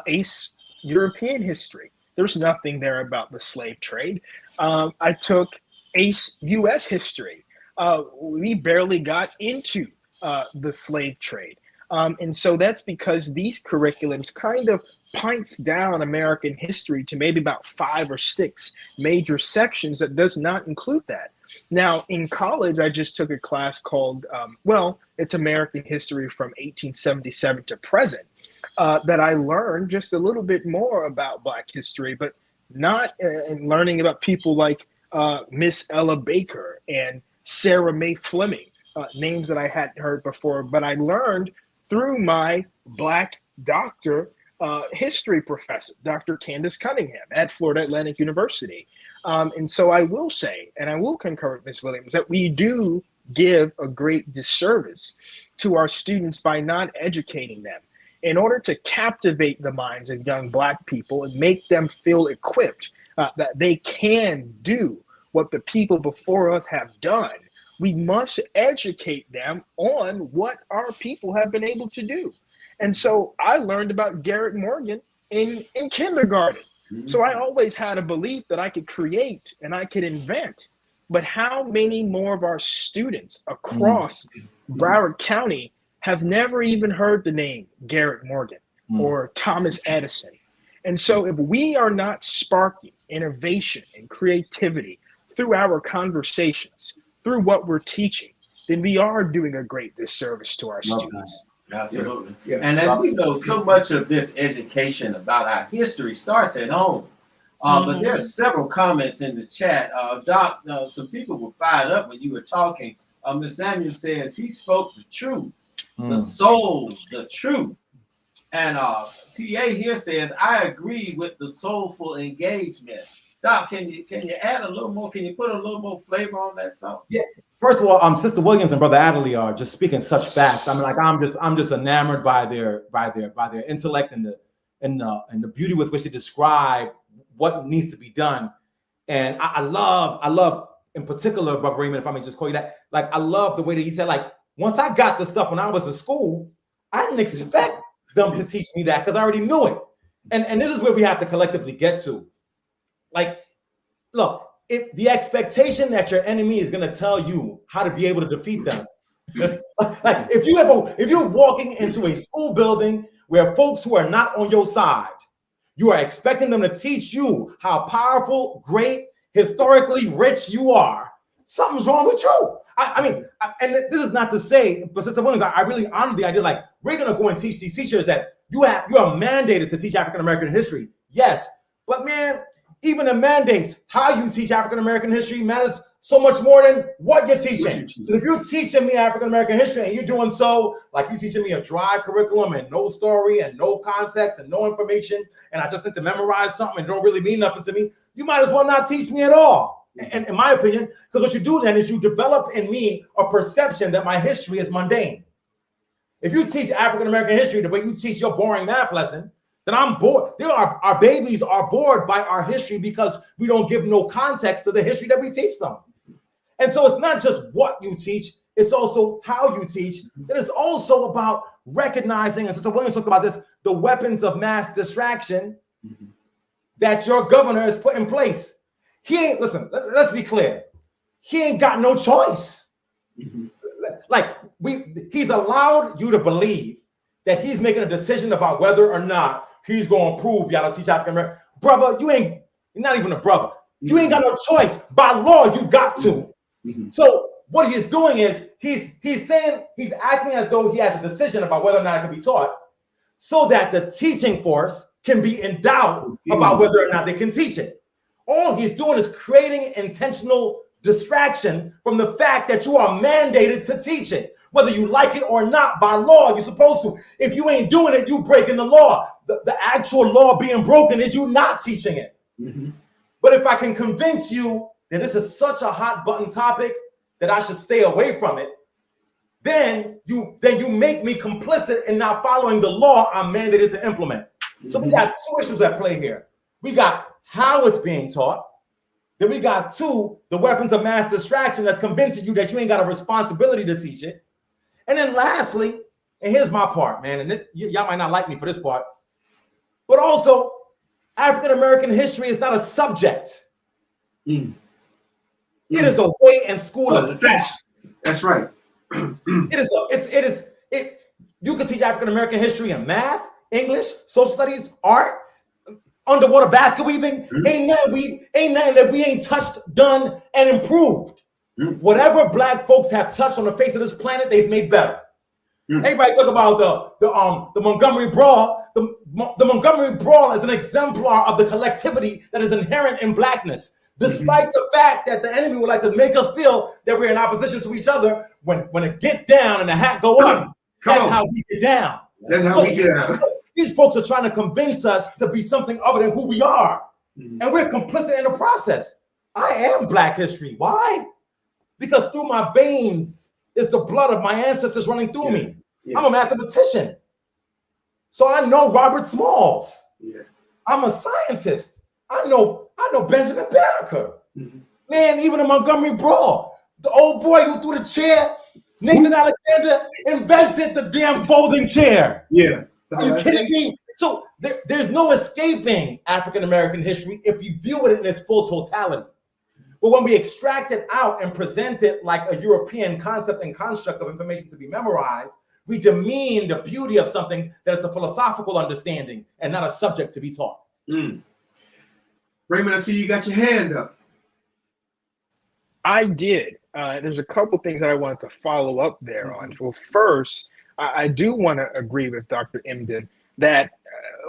ACE European history. There's nothing there about the slave trade. I took ACE US history. We barely got into the slave trade. And so that's because these curriculums kind of pints down American history to maybe about 5 or 6 major sections that does not include that. Now, in college, I just took a class called, it's American History from 1877 to present, that I learned just a little bit more about Black history, but not in learning about people like Miss Ella Baker and Sarah Mae Fleming, names that I hadn't heard before, but I learned through my Black doctor history professor, Dr. Candace Cunningham at Florida Atlantic University. And so I will say, and I will concur with Ms. Williams, that we do give a great disservice to our students by not educating them in order to captivate the minds of young Black people and make them feel equipped that they can do what the people before us have done. We must educate them on what our people have been able to do. And so I learned about Garrett Morgan in kindergarten. So I always had a belief that I could create and I could invent. But how many more of our students across Broward County have never even heard the name Garrett Morgan or Thomas Edison? And so if we are not sparking innovation and creativity through our conversations, through what we're teaching, then we are doing a great disservice to our students. Absolutely. Yeah. And as we know, so much of this education about our history starts at home. But there are several comments in the chat. Doc, some people were fired up when you were talking. Ms. Samuel says he spoke the truth, the soul, the truth. And PA here says, I agree with the soulful engagement. Doc, can you add a little more? Can you put a little more flavor on that song? Yeah. First of all, Sister Williams and Brother Adderley are just speaking such facts. I mean, like I'm just enamored by their intellect and the beauty with which they describe what needs to be done. And I love in particular, Brother Raymond, if I may just call you that, like I love the way that he said, like, once I got the stuff when I was in school, I didn't expect them to teach me that because I already knew it. And this is where we have to collectively get to. Like, look, if the expectation that your enemy is going to tell you how to be able to defeat them, like if you're walking into a school building where folks who are not on your side, you are expecting them to teach you how powerful, great, historically rich you are, something's wrong with you. I mean, and this is not to say, but Sister Williams, I really honor the idea, like, we're going to go and teach these teachers that you are mandated to teach African-American history. Yes, but man, even the mandates, how you teach African-American history matters so much more than what you're teaching. So if you're teaching me African-American history and you're doing so, like you're teaching me a dry curriculum and no story and no context and no information, and I just need to memorize something and don't really mean nothing to me, you might as well not teach me at all. And in my opinion, because what you do then is you develop in me a perception that my history is mundane. If you teach African-American history the way you teach your boring math lesson, then I'm bored. Our babies are bored by our history because we don't give no context to the history that we teach them. And so it's not just what you teach, It's also how you teach. It is also about recognizing, and Sister Williams talked about this, the weapons of mass distraction that your governor has put in place. He ain't, listen, let's be clear. He ain't got no choice. Like, he's allowed you to believe that he's making a decision about whether or not he's going to approve y'all to teach African American. Brother, you're not even a brother. You ain't got no choice. By law, you got to. So what he's doing is he's saying, he's acting as though he has a decision about whether or not it can be taught, so that the teaching force can be in doubt about whether or not they can teach it. All he's doing is creating intentional distraction from the fact that you are mandated to teach it. Whether you like it or not, by law, you're supposed to. If you ain't doing it, you breaking the law. The actual law being broken is you not teaching it. But if I can convince you that this is such a hot button topic that I should stay away from it, then you make me complicit in not following the law I'm mandated to implement. So we got two issues at play here. We got how it's being taught. Then we got two, the weapons of mass distraction that's convincing you that you ain't got a responsibility to teach it. And then lastly, and here's my part, man, and y'all might not like me for this part, but also African-American history is not a subject. It is a way and school of thought. That's right. You can teach African-American history in math, English, social studies, art, underwater basket weaving. Ain't nothing that we ain't touched, done, and improved. Whatever Black folks have touched on the face of this planet, they've made better. Everybody talk about the Montgomery Brawl. The Montgomery Brawl is an exemplar of the collectivity that is inherent in Blackness, despite the fact that the enemy would like to make us feel that we're in opposition to each other. When it get down and the hat go up, that's how we get down. That's how we get down. These folks are trying to convince us to be something other than who we are. And we're complicit in the process. I am Black history. Why? Because through my veins is the blood of my ancestors running through me. I'm a mathematician. So I know Robert Smalls. I'm a scientist. I know Benjamin Banneker. Man, even the Montgomery Brawl. The old boy who threw the chair, Nathan Alexander, invented the damn folding chair. Are you kidding me? So there's no escaping African-American history if you view it in its full totality. But when we extract it out and present it like a European concept and construct of information to be memorized, we demean the beauty of something that is a philosophical understanding and not a subject to be taught. Raymond, I see you got your hand up. I did. There's a couple things that I wanted to follow up there on. Well, first, I do want to agree with Dr. Emden that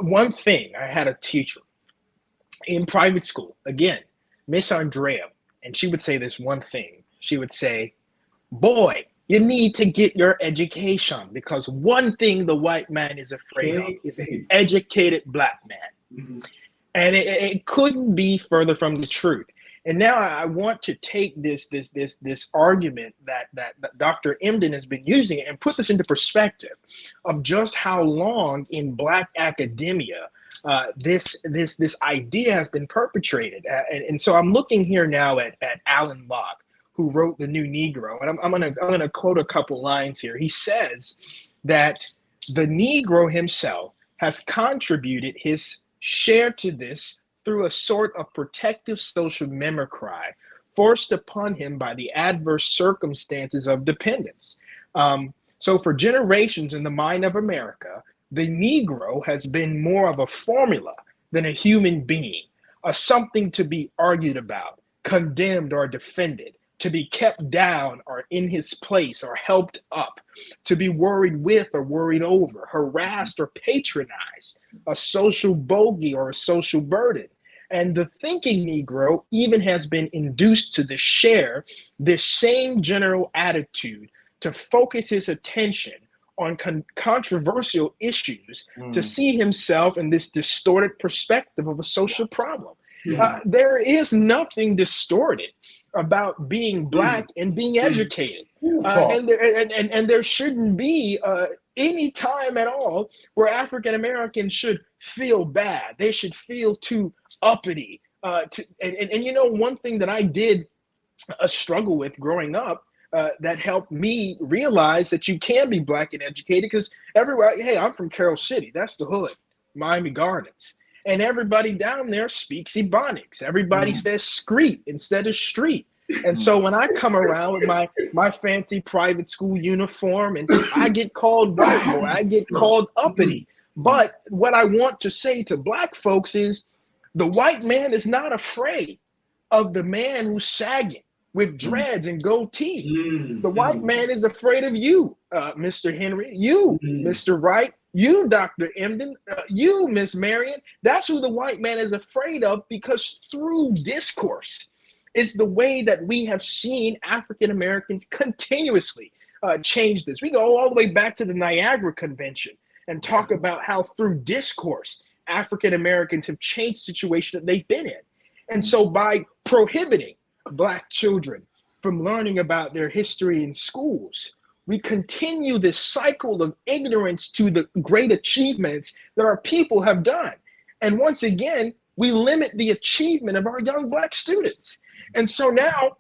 one thing, I had a teacher in private school, again, Miss Andrea, and she would say this one thing. She would say, boy, you need to get your education, because one thing the white man is afraid of is an educated Black man. And it couldn't be further from the truth. And now I want to take this argument that Dr. Emden has been using and put this into perspective of just how long in Black academia this idea has been perpetrated. And so I'm looking here now at Alan Locke, who wrote The New Negro, and I'm gonna quote a couple lines here. He says that the Negro himself has contributed his share to this through a sort of protective social mimicry forced upon him by the adverse circumstances of dependence. So for generations in the mind of America, the Negro has been more of a formula than a human being, a something to be argued about, condemned or defended, to be kept down or in his place or helped up, to be worried with or worried over, harassed or patronized, a social bogey or a social burden. And the thinking Negro even has been induced to share this same general attitude, to focus his attention on controversial issues, to see himself in this distorted perspective of a social problem. There is nothing distorted about being Black and being educated. And there shouldn't be any time at all where African Americans should feel bad. They should feel too uppity. And you know, one thing that I did struggle with growing up that helped me realize that you can be Black and educated, because everywhere, hey, I'm from Carroll City. That's the hood, Miami Gardens. And everybody down there speaks Ebonics. Everybody says screet instead of street. And so when I come around with my fancy private school uniform, and I get called white boy, I get called uppity. But what I want to say to Black folks is the white man is not afraid of the man who's sagging with dreads and goatee. The white man is afraid of you, Mr. Henry, you, Mr. Wright, you, Dr. Emden, you, Miss Marion. That's who the white man is afraid of, because through discourse is the way that we have seen African Americans continuously change this. We go all the way back to the Niagara Convention and talk about how through discourse, African Americans have changed the situation that they've been in. And so by prohibiting Black children from learning about their history in schools, we continue this cycle of ignorance to the great achievements that our people have done. And once again, we limit the achievement of our young Black students. And so now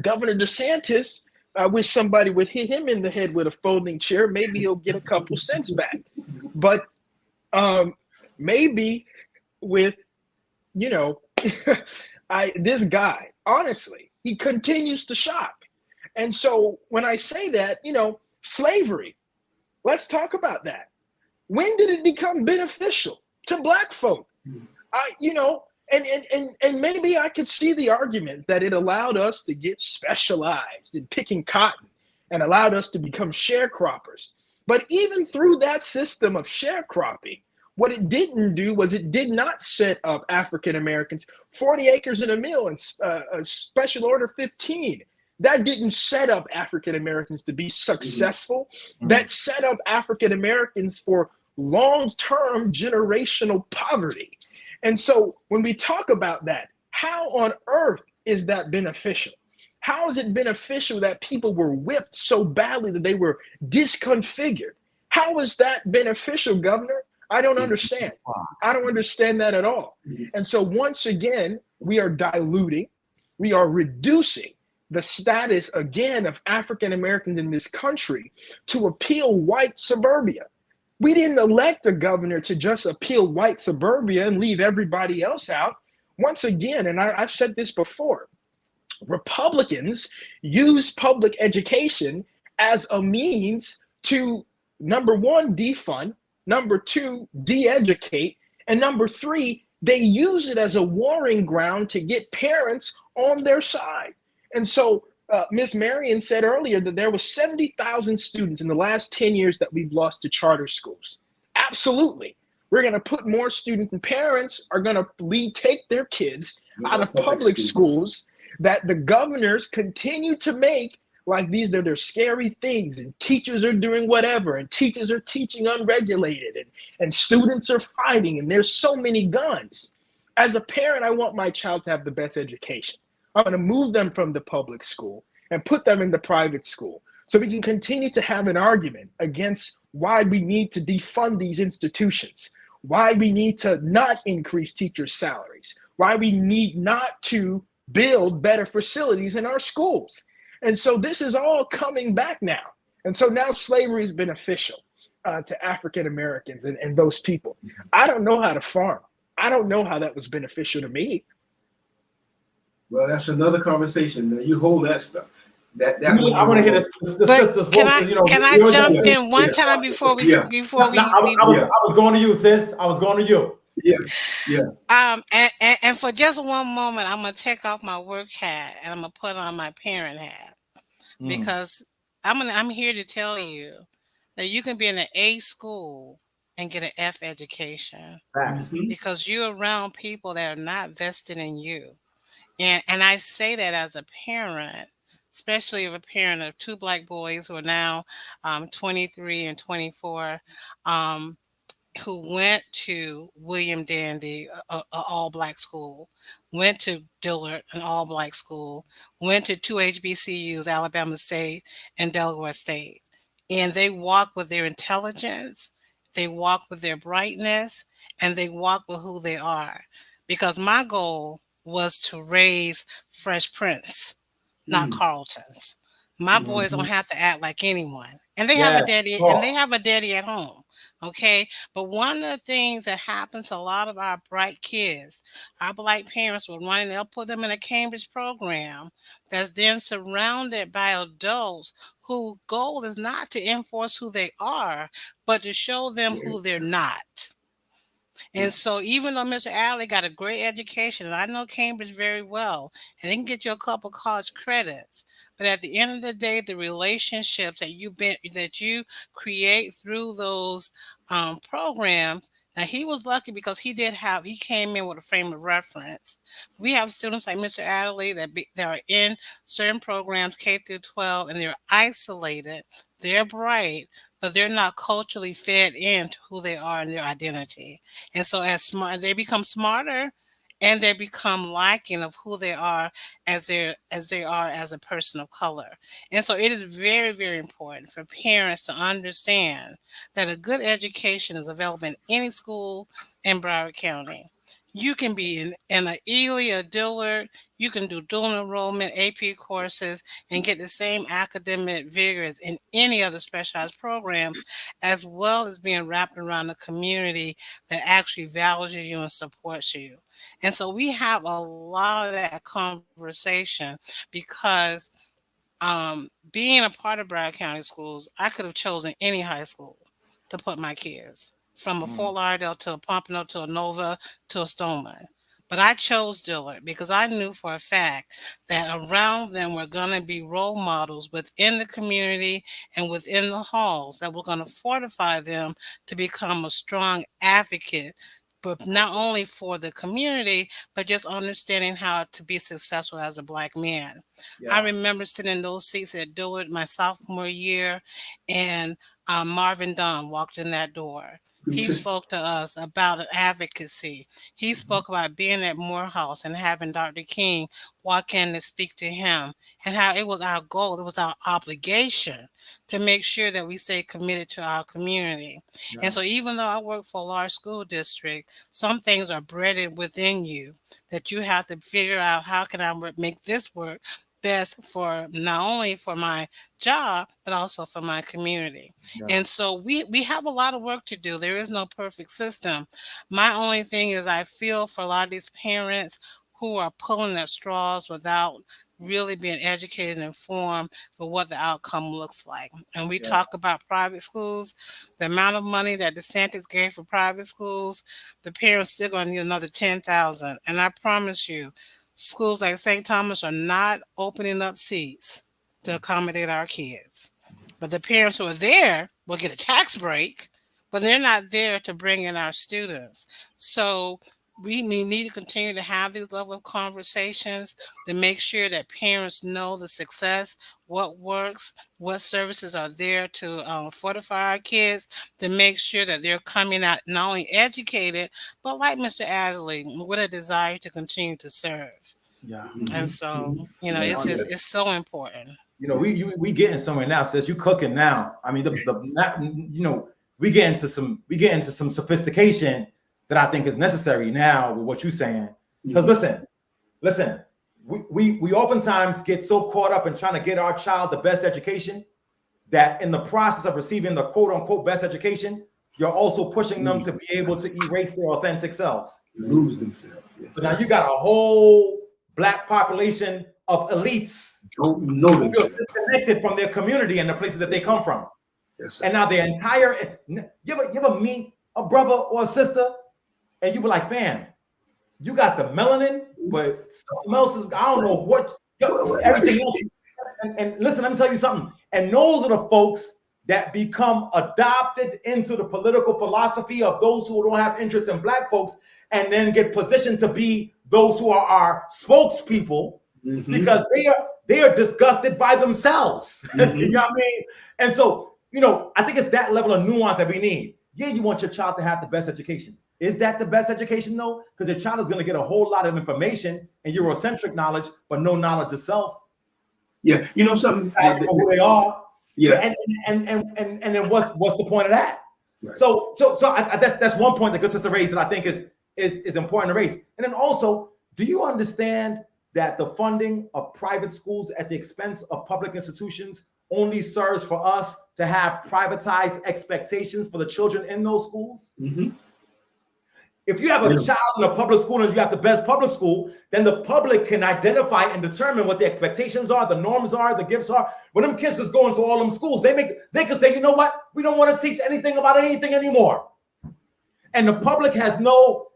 Governor DeSantis, I wish somebody would hit him in the head with a folding chair. Maybe he'll get a couple cents back. But maybe with, this guy, honestly, he continues to shock. And so when I say that, slavery, let's talk about that. When did it become beneficial to Black folk? And maybe I could see the argument that it allowed us to get specialized in picking cotton and allowed us to become sharecroppers. But even through that system of sharecropping, what it didn't do was it did not set up African Americans, 40 acres in a mill and Special Order 15. That didn't set up African Americans to be successful. That set up African Americans for long-term generational poverty. And so when we talk about that, how on earth is that beneficial? How is it beneficial that people were whipped so badly that they were disconfigured? How is that beneficial, Governor? I don't understand. I don't understand that at all. And so once again, we are diluting, we are reducing the status again of African Americans in this country to appeal white suburbia. We didn't elect a governor to just appeal white suburbia and leave everybody else out. Once again, and I've said this before, Republicans use public education as a means to, number one, defund, number two, de-educate, and number three, they use it as a warring ground to get parents on their side. And so Ms. Marion said earlier that there was 70,000 students in the last 10 years that we've lost to charter schools. Absolutely. We're going to put more students, and parents are going to take their kids out of public schools that the governors continue to make like these are their scary things, and teachers are doing whatever, and teachers are teaching unregulated, and students are fighting, and there's so many guns. As a parent, I want my child to have the best education. I'm going to move them from the public school and put them in the private school so we can continue to have an argument against why we need to defund these institutions, why we need to not increase teachers' salaries, why we need not to build better facilities in our schools. And so this is all coming back now. And so now slavery is beneficial to African Americans and those people. I don't know how to farm. I don't know how that was beneficial to me. Well, that's another conversation. You hold that stuff. I want to hear the sisters. Can I jump in one time before we? I was going to you, sis. I was going to you. Yeah. And for just one moment, I'm gonna take off my work hat and I'm gonna put on my parent hat, because I'm here to tell you that you can be in an A school and get an F education because you're around people that are not vested in you. And I say that as a parent, especially of a parent of two Black boys who are now 23 and 24, who went to William Dandy, a all-Black school, went to Dillard, an all-Black school, went to two HBCUs, Alabama State and Delaware State. And they walk with their intelligence, they walk with their brightness, and they walk with who they are. Because my goal was to raise Fresh Prince, not Carltons. My boys don't have to act like anyone. And they have a Yes. daddy, and they Oh, have a daddy at home. Okay. But one of the things that happens to a lot of our bright kids, our black parents will run and they'll put them in a Cambridge program that's then surrounded by adults whose goal is not to enforce who they are, but to show them who they're not. And so even though Mr. Alley got a great education, and I know Cambridge very well, and they can get you a couple college credits, but at the end of the day, the relationships that you create through those programs. Now he was lucky because he came in with a frame of reference. We have students like Mr. Adderley that are in certain programs K through 12, and they're isolated. They're bright, but they're not culturally fed into who they are and their identity. And so they become smarter and they become liking of who they are as they are as a person of color. And so it is very, very important for parents to understand that a good education is available in any school in Broward County. You can be in a Ely or Dillard. You can do dual enrollment AP courses and get the same academic vigor as in any other specialized programs, as well as being wrapped around a community that actually values you and supports you. And so we have a lot of that conversation because being a part of Broward County Schools, I could have chosen any high school to put my kids, from a Fort Lauderdale to a Pompano to a Nova to a Stoneman. But I chose Dillard because I knew for a fact that around them were going to be role models within the community and within the halls that were going to fortify them to become a strong advocate, but not only for the community, but just understanding how to be successful as a black man. I remember sitting in those seats at Dillard my sophomore year, and Marvin Dunn walked in that door. He spoke to us about advocacy. He spoke about being at Morehouse and having Dr. King walk in and speak to him, and how it was our goal, it was our obligation to make sure that we stay committed to our community. And so even though I work for a large school district, some things are bred within you that you have to figure out, how can I make this work best for not only for my job but also for my community. And so we have a lot of work to do. There is no perfect system. My only thing is I feel for a lot of these parents who are pulling at straws without really being educated and informed for what the outcome looks like. And we talk about private schools, the amount of money that DeSantis gave for private schools, the parents still going to need another 10,000. And I promise you, schools like St. Thomas are not opening up seats to accommodate our kids. But the parents who are there will get a tax break, but they're not there to bring in our students. So we need to continue to have these level of conversations to make sure that parents know the success, what works, what services are there to fortify our kids, to make sure that they're coming out not only educated, but like Mr. Adderley, with a desire to continue to serve. And so, it's so important. We getting somewhere now, sis. You cooking now. I mean, we get into some sophistication that I think is necessary now with what you're saying. Because listen, we oftentimes get so caught up in trying to get our child the best education that in the process of receiving the quote unquote best education, you're also pushing them to be able to erase their authentic selves. Lose themselves. Yes. So now you got a whole black population of elites don't know who feel disconnected from their community and the places that they come from. Yes, and now their entire, you ever meet a brother or a sister and you be like, fam, you got the melanin, but something else is, I don't know what, everything else. And listen, let me tell you something. And those are the folks that become adopted into the political philosophy of those who don't have interest in black folks, and then get positioned to be those who are our spokespeople, because they are disgusted by themselves. You know what I mean? And so, I think it's that level of nuance that we need. Yeah, you want your child to have the best education. Is that the best education though? Because your child is going to get a whole lot of information and Eurocentric knowledge, but no knowledge of self. Yeah, something. Who they are. Yeah, and then what's the point of that? Right. So that's one point that good sister raised that I think is important to raise. And then also, do you understand that the funding of private schools at the expense of public institutions only serves for us to have privatized expectations for the children in those schools? Mm-hmm. If you have a child in a public school and you have the best public school, then the public can identify and determine what the expectations are, the norms are, the gifts are. When them kids is going to all them schools, they can say, you know what? We don't want to teach anything about anything anymore. And the public has no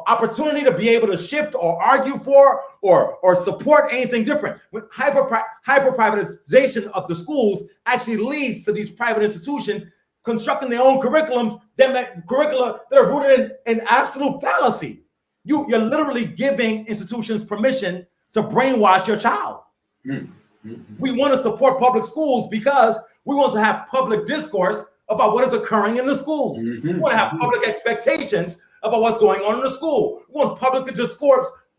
opportunity to be able to shift or argue for or support anything different. With hyper privatization of the schools actually leads to these private institutions constructing their own curriculums, curricula that are rooted in absolute fallacy. You're literally giving institutions permission to brainwash your child. Mm-hmm. We want to support public schools because we want to have public discourse about what is occurring in the schools. Mm-hmm. We want to have public expectations about what's going on in the school. We want public to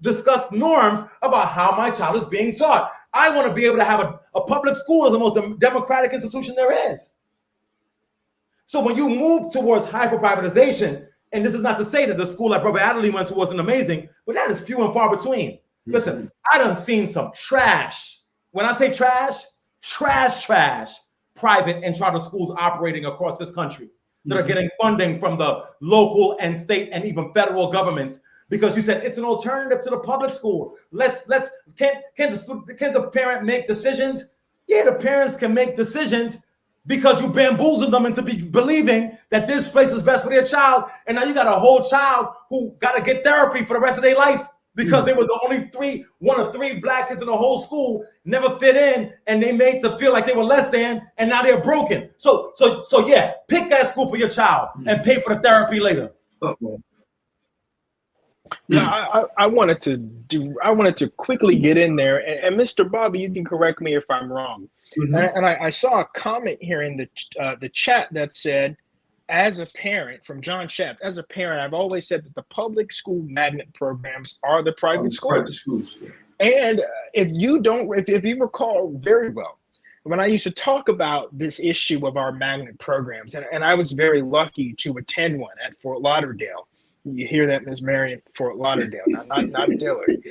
discuss norms about how my child is being taught. I want to be able to have a public school as the most democratic institution there is. So when you move towards hyper-privatization, and this is not to say that the school that Brother Adderley went to wasn't amazing, but that is few and far between. Mm-hmm. Listen, I done seen some trash. When I say trash, private and charter schools operating across this country that are getting funding from the local and state and even federal governments because you said it's an alternative to the public school. Can the parent make decisions? Yeah, the parents can make decisions because you bamboozled them into believing that this place is best for their child. And now you got a whole child who got to get therapy for the rest of their life because there was only one of three black kids in the whole school, never fit in, and they made them feel like they were less than, and now they're broken. So yeah, pick that school for your child and pay for the therapy later. Yeah, I wanted to quickly get in there, and Mr. Bobby, you can correct me if I'm wrong. Mm-hmm. And I saw a comment here in the chat that said, as a parent, from John Shaft, as a parent, I've always said that the public school magnet programs are the private schools. Yeah. And if you recall very well, when I used to talk about this issue of our magnet programs, and I was very lucky to attend one at Fort Lauderdale. You hear that, Ms. Marion? Fort Lauderdale, not Dillard.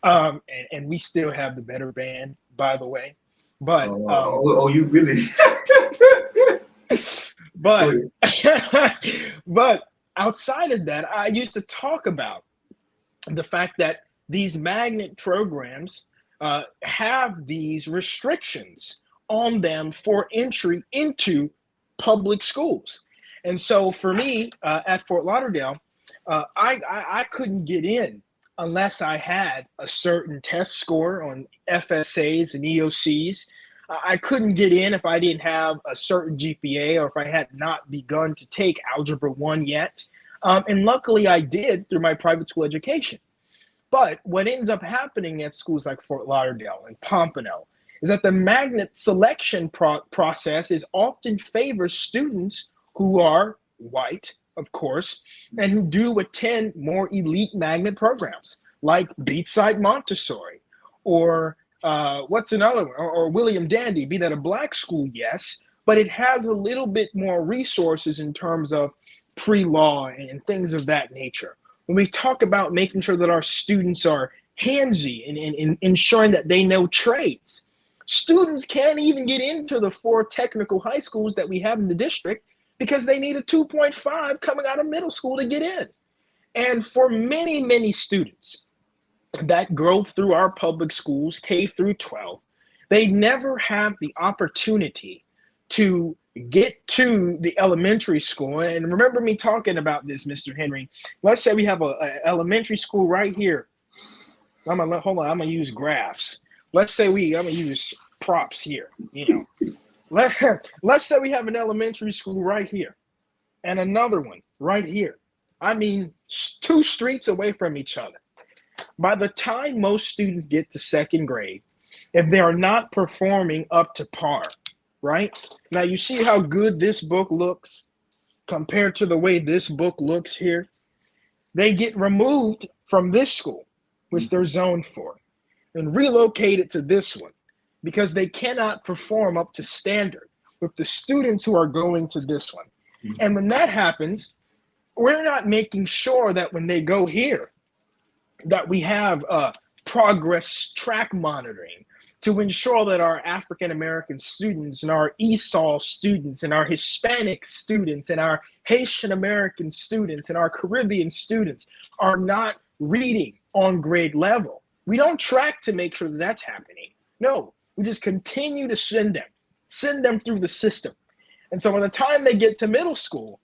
And we still have the better band, by the way. But you really? but outside of that, I used to talk about the fact that these magnet programs have these restrictions on them for entry into public schools. And so for me at Fort Lauderdale, I couldn't get in unless I had a certain test score on FSAs and EOCs. I couldn't get in if I didn't have a certain GPA or if I had not begun to take Algebra 1 yet. And luckily I did through my private school education. But what ends up happening at schools like Fort Lauderdale and Pompano is that the magnet selection process is often favors students who are white, of course, and who do attend more elite magnet programs like Beachside Montessori or what's another one? Or William Dandy, be that a black school, yes, but it has a little bit more resources in terms of pre-law and things of that nature. When we talk about making sure that our students are handsy and ensuring that they know trades, students can't even get into the 4 technical high schools that we have in the district because they need a 2.5 coming out of middle school to get in. And for many, many students that grow through our public schools, K through 12, they never have the opportunity to get to the elementary school. And remember me talking about this, Mr. Henry. Let's say we have an elementary school right here. I'm gonna use graphs. Let's say I'm gonna use props here. Let's say we have an elementary school right here and another one right here. I mean, 2 streets away from each other. By the time most students get to 2nd grade, if they are not performing up to par, right? Now you see how good this book looks compared to the way this book looks here. They get removed from this school, which they're zoned for, and relocated to this one because they cannot perform up to standard with the students who are going to this one. And when that happens, we're not making sure that when they go here, that we have progress track monitoring to ensure that our African American students and our Esau students and our Hispanic students and our Haitian American students and our Caribbean students are not reading on grade level. We don't track to make sure that that's happening. No, we just continue to send them through the system. And so by the time they get to middle school,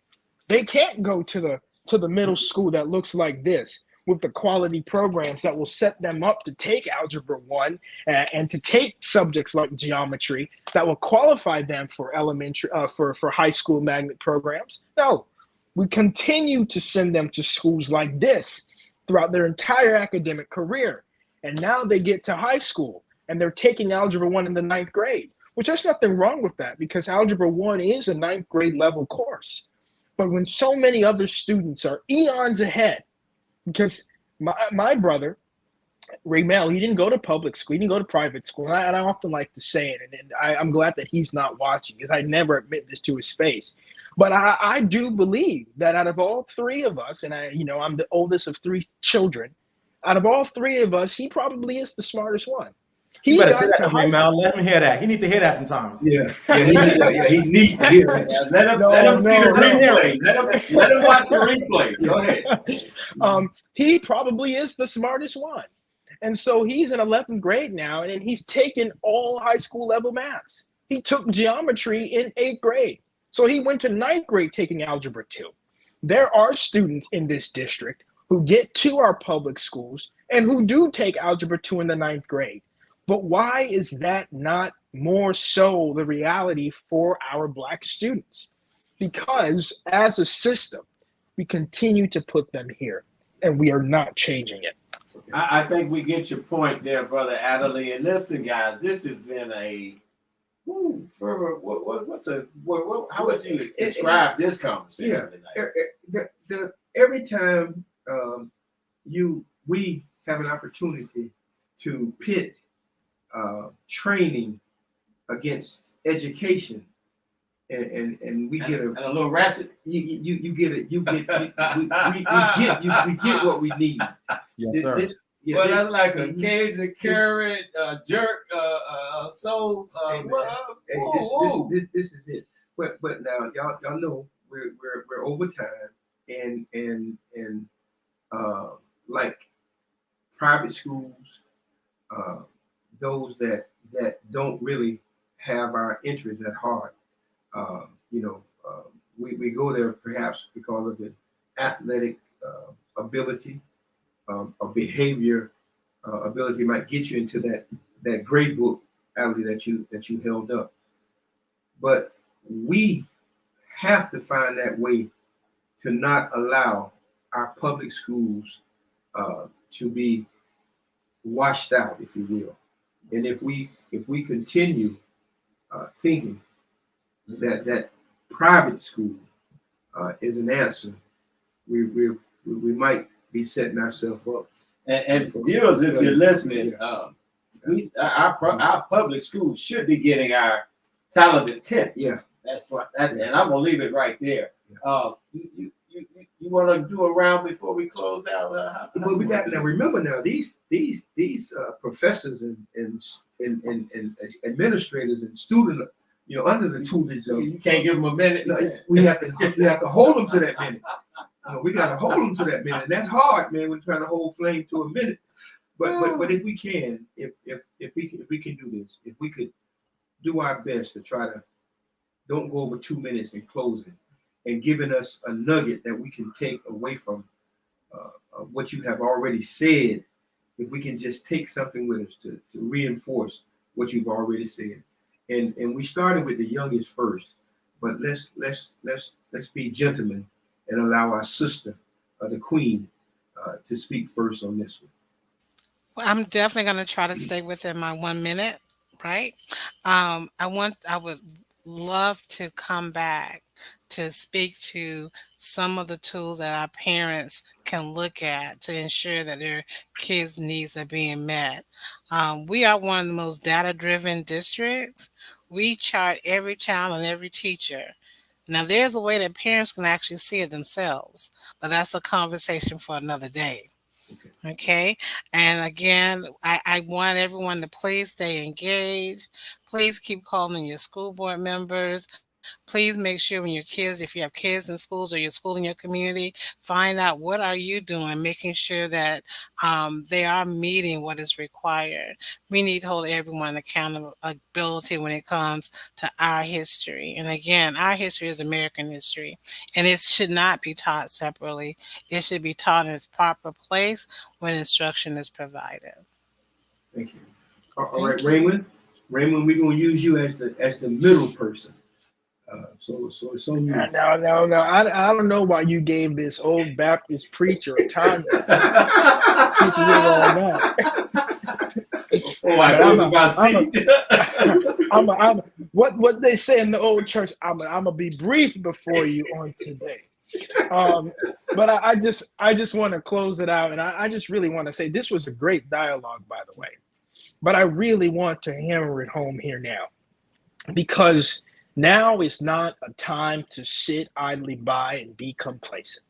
they can't go to the middle school that looks like this, with the quality programs that will set them up to take Algebra 1 and to take subjects like geometry that will qualify them for elementary, for high school magnet programs. No, we continue to send them to schools like this throughout their entire academic career. And now they get to high school and they're taking Algebra 1 in the 9th grade, which there's nothing wrong with that because Algebra 1 is a 9th grade level course. But when so many other students are eons ahead, because my brother, Ray Mel, he didn't go to public school, he didn't go to private school. And I often like to say it, and I'm glad that he's not watching because I never admit this to his face. But I do believe that out of all three of us, and I'm the oldest of three children, out of all three of us, he probably is the smartest one. You better say that to Ray Mel. Let him hear that. He need to hear that sometimes. Yeah, he needs to hear that. Yeah, let him see the replay. Let him watch the replay. Go ahead. He probably is the smartest one. And so he's in 11th grade now, and he's taken all high school level maths. He took geometry in 8th grade. So he went to 9th grade taking Algebra 2. There are students in this district who get to our public schools and who do take Algebra 2 in the 9th grade. But why is that not more so the reality for our Black students? Because as a system, we continue to put them here and we are not changing it. I think we get your point there, Brother Adderley. And listen, guys, this has been a how would you describe this conversation tonight? Every time we have an opportunity to pit training against education, and we get a little ratchet. You get it. We get what we need. Yes, sir. That's like a Cajun carrot, jerk, soul. This is it. But now y'all know we're over time, and like private schools, those that don't really have our interests at heart. We go there perhaps because of the athletic ability, a behavior ability might get you into that grade book ability that you held up. But we have to find that way to not allow our public schools to be washed out, if you will. And if we continue thinking that private school is an answer, we might be setting ourselves up. And viewers, if you're listening, our public schools should be getting our talented tips. Yeah, that's what. And I'm gonna leave it right there. You want to do a round before we close out? Well, we got now. Remember now, these professors and administrators and students, under the tutelage of. You can't give them a minute. We have to hold them to that minute. We got to hold them to that minute. And that's hard, man. We're trying to hold flame to a minute. But if we can, if we can do this, if we could do our best to try to don't go over 2 minutes in closing, and giving us a nugget that we can take away from what you have already said, if we can just take something with us to reinforce what you've already said. And we started with the youngest first, but let's be gentlemen and allow our sister, the queen, to speak first on this one. Well, I'm definitely going to try to stay within my 1 minute, right? I would love to come back to speak to some of the tools that our parents can look at to ensure that their kids' needs are being met. We are one of the most data-driven districts. We chart every child and every teacher. Now, there's a way that parents can actually see it themselves, but that's a conversation for another day. Okay. And again, I want everyone to please stay engaged. Please keep calling your school board members. Please make sure when your kids, if you have kids in schools or your school in your community, find out what are you doing, making sure that they are meeting what is required. We need to hold everyone accountability when it comes to our history. And again, our history is American history, and it should not be taught separately. It should be taught in its proper place when instruction is provided. Thank you. All right, Thank you. Raymond. Raymond, we're gonna use you as the middle person. So it's on you. No, no, no. I don't know why you gave this old Baptist preacher a time limit. Keep it on that. Oh, I But go to my seat. What they say in the old church. I'm gonna be brief before you on today. But I just want to close it out, and I just really want to say this was a great dialogue, by the way. But I really want to hammer it home here now, because now is not a time to sit idly by and be complacent.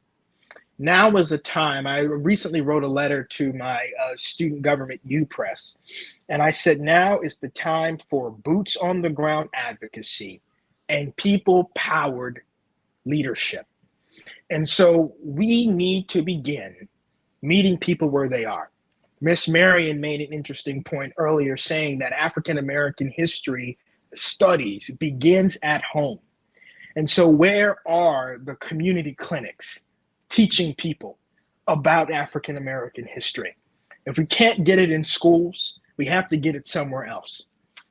Now is a time. I recently wrote a letter to my student government U Press, and I said now is the time for boots on the ground advocacy and people powered leadership. And so we need to begin meeting people where they are. Miss Marion made an interesting point earlier, saying that African American history studies begins at home. And so where are the community clinics teaching people about African American history? If we can't get it in schools, we have to get it somewhere else.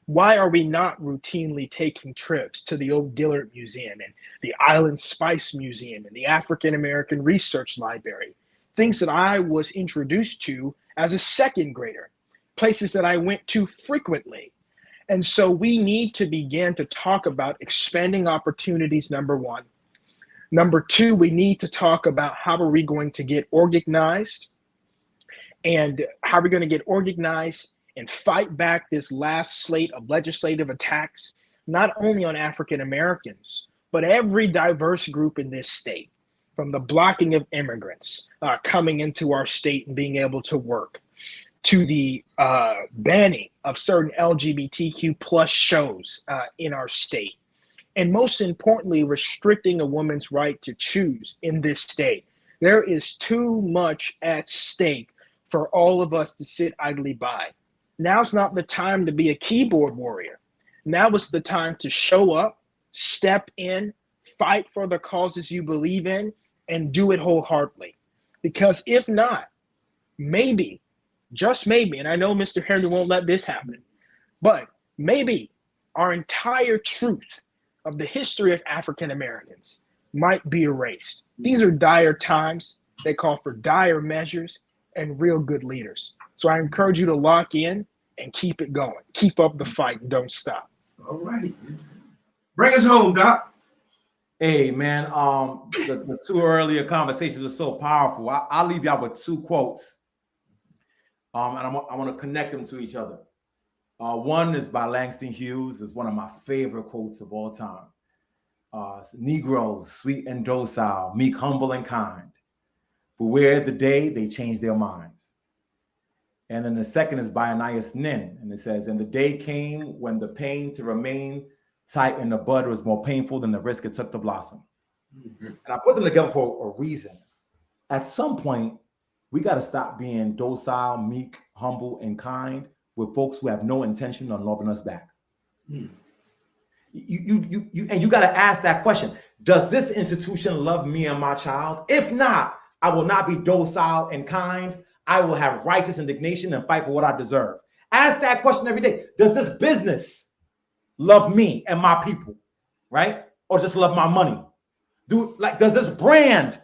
Why are we not routinely taking trips to the Old Dillard Museum and the Island Spice Museum and the African American Research Library? Things that I was introduced to as a second grader, places that I went to frequently. And so we need to begin to talk about expanding opportunities, number one. Number two, we need to talk about how are we going to get organized, and how are we going to get organized and fight back this last slate of legislative attacks, not only on African Americans, but every diverse group in this state, from the blocking of immigrants coming into our state and being able to work, to the banning of certain LGBTQ plus shows in our state. And most importantly, restricting a woman's right to choose in this state. There is too much at stake for all of us to sit idly by. Now's not the time to be a keyboard warrior. Now is the time to show up, step in, fight for the causes you believe in, and do it wholeheartedly. Because if not, maybe, just maybe, and I know Mr. Henry won't let this happen, but maybe our entire truth of the history of African Americans might be erased. These are dire times. They call for dire measures and real good leaders. So I encourage you to lock in and keep it going. Keep up the fight and don't stop. All right. Bring us home, Doc. Hey, man, the two earlier conversations are so powerful. I'll leave y'all with two quotes, and I want to connect them to each other. One is by Langston Hughes. It's one of my favorite quotes of all time. Negroes, sweet and docile, meek, humble, and kind. Beware the day they change their minds. And then the second is by Anais Nin, and it says, and the day came when the pain to remain tight in the bud was more painful than the risk it took to blossom. Mm-hmm. And I put them together for a reason. At some point, we got to stop being docile, meek, humble, and kind with folks who have no intention on loving us back. Mm. You got to ask that question. Does this institution love me and my child? If not, I will not be docile and kind. I will have righteous indignation and fight for what I deserve. Ask that question every day. Does this business love me and my people, right? Or just love my money? Does this brand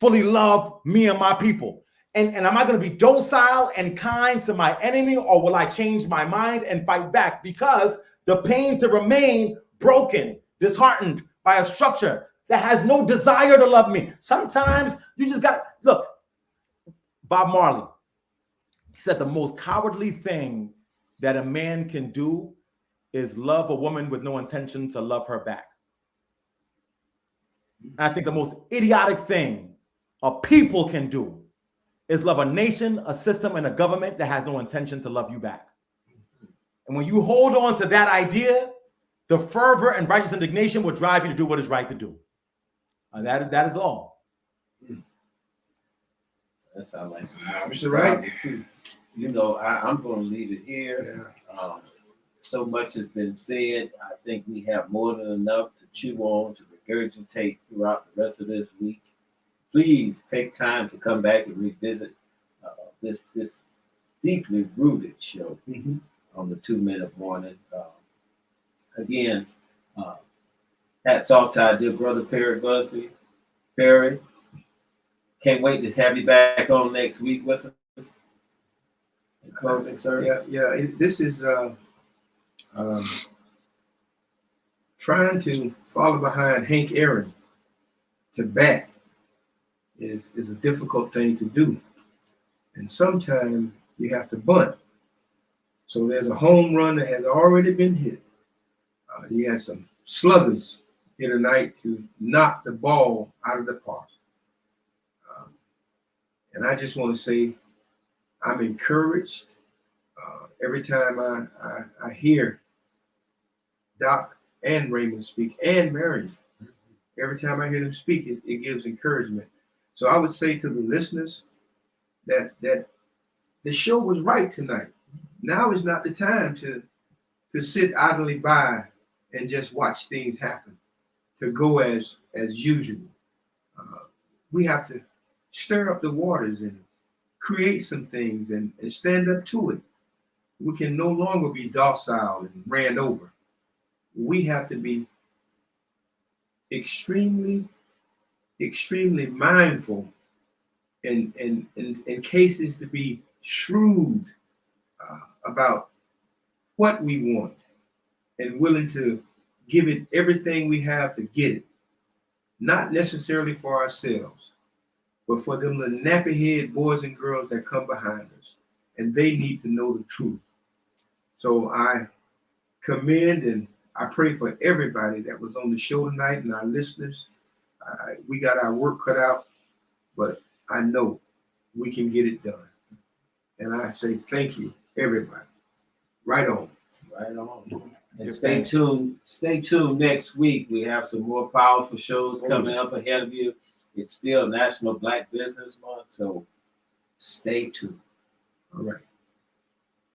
fully love me and my people? And am I going to be docile and kind to my enemy, or will I change my mind and fight back? Because the pain to remain broken, disheartened by a structure that has no desire to love me. Sometimes you just got, look, Bob Marley, he said the most cowardly thing that a man can do is love a woman with no intention to love her back. And I think the most idiotic thing a people can do is love a nation, a system, and a government that has no intention to love you back. And when you hold on to that idea, the fervor and righteous indignation will drive you to do what is right to do. That is all. That sounds like some Mr. Wright? too. You know, I'm going to leave it here. Yeah. So much has been said. I think we have more than enough to chew on, to regurgitate throughout the rest of this week. Please take time to come back and revisit this deeply rooted show on the 2 Minute Warning. Again, hats off to our dear brother Perry Busby. Perry, can't wait to have you back on next week with us. In closing, sir. Yeah. This is trying to follow behind Hank Aaron to bat is a difficult thing to do. And sometimes you have to bunt. So there's a home run that has already been hit. You had some sluggers here tonight to knock the ball out of the park. And I just want to say I'm encouraged every time I hear Doc and Raymond speak, and Marion. Every time I hear them speak, it gives encouragement. So I would say to the listeners that the show was right tonight. Now is not the time to sit idly by and just watch things happen, to go as usual. We have to stir up the waters and create some things and stand up to it. We can no longer be docile and ran over. We have to be extremely, extremely mindful and in cases to be shrewd about what we want and willing to give it everything we have to get it. Not necessarily for ourselves, but for them little nappy-head boys and girls that come behind us, and they need to know the truth. So I commend and I pray for everybody that was on the show tonight and our listeners. We got our work cut out, but I know we can get it done. And I say thank you, everybody. Right on. Right on. And stay tuned. Stay tuned next week. We have some more powerful shows coming up ahead of you. It's still National Black Business Month, so stay tuned. All right.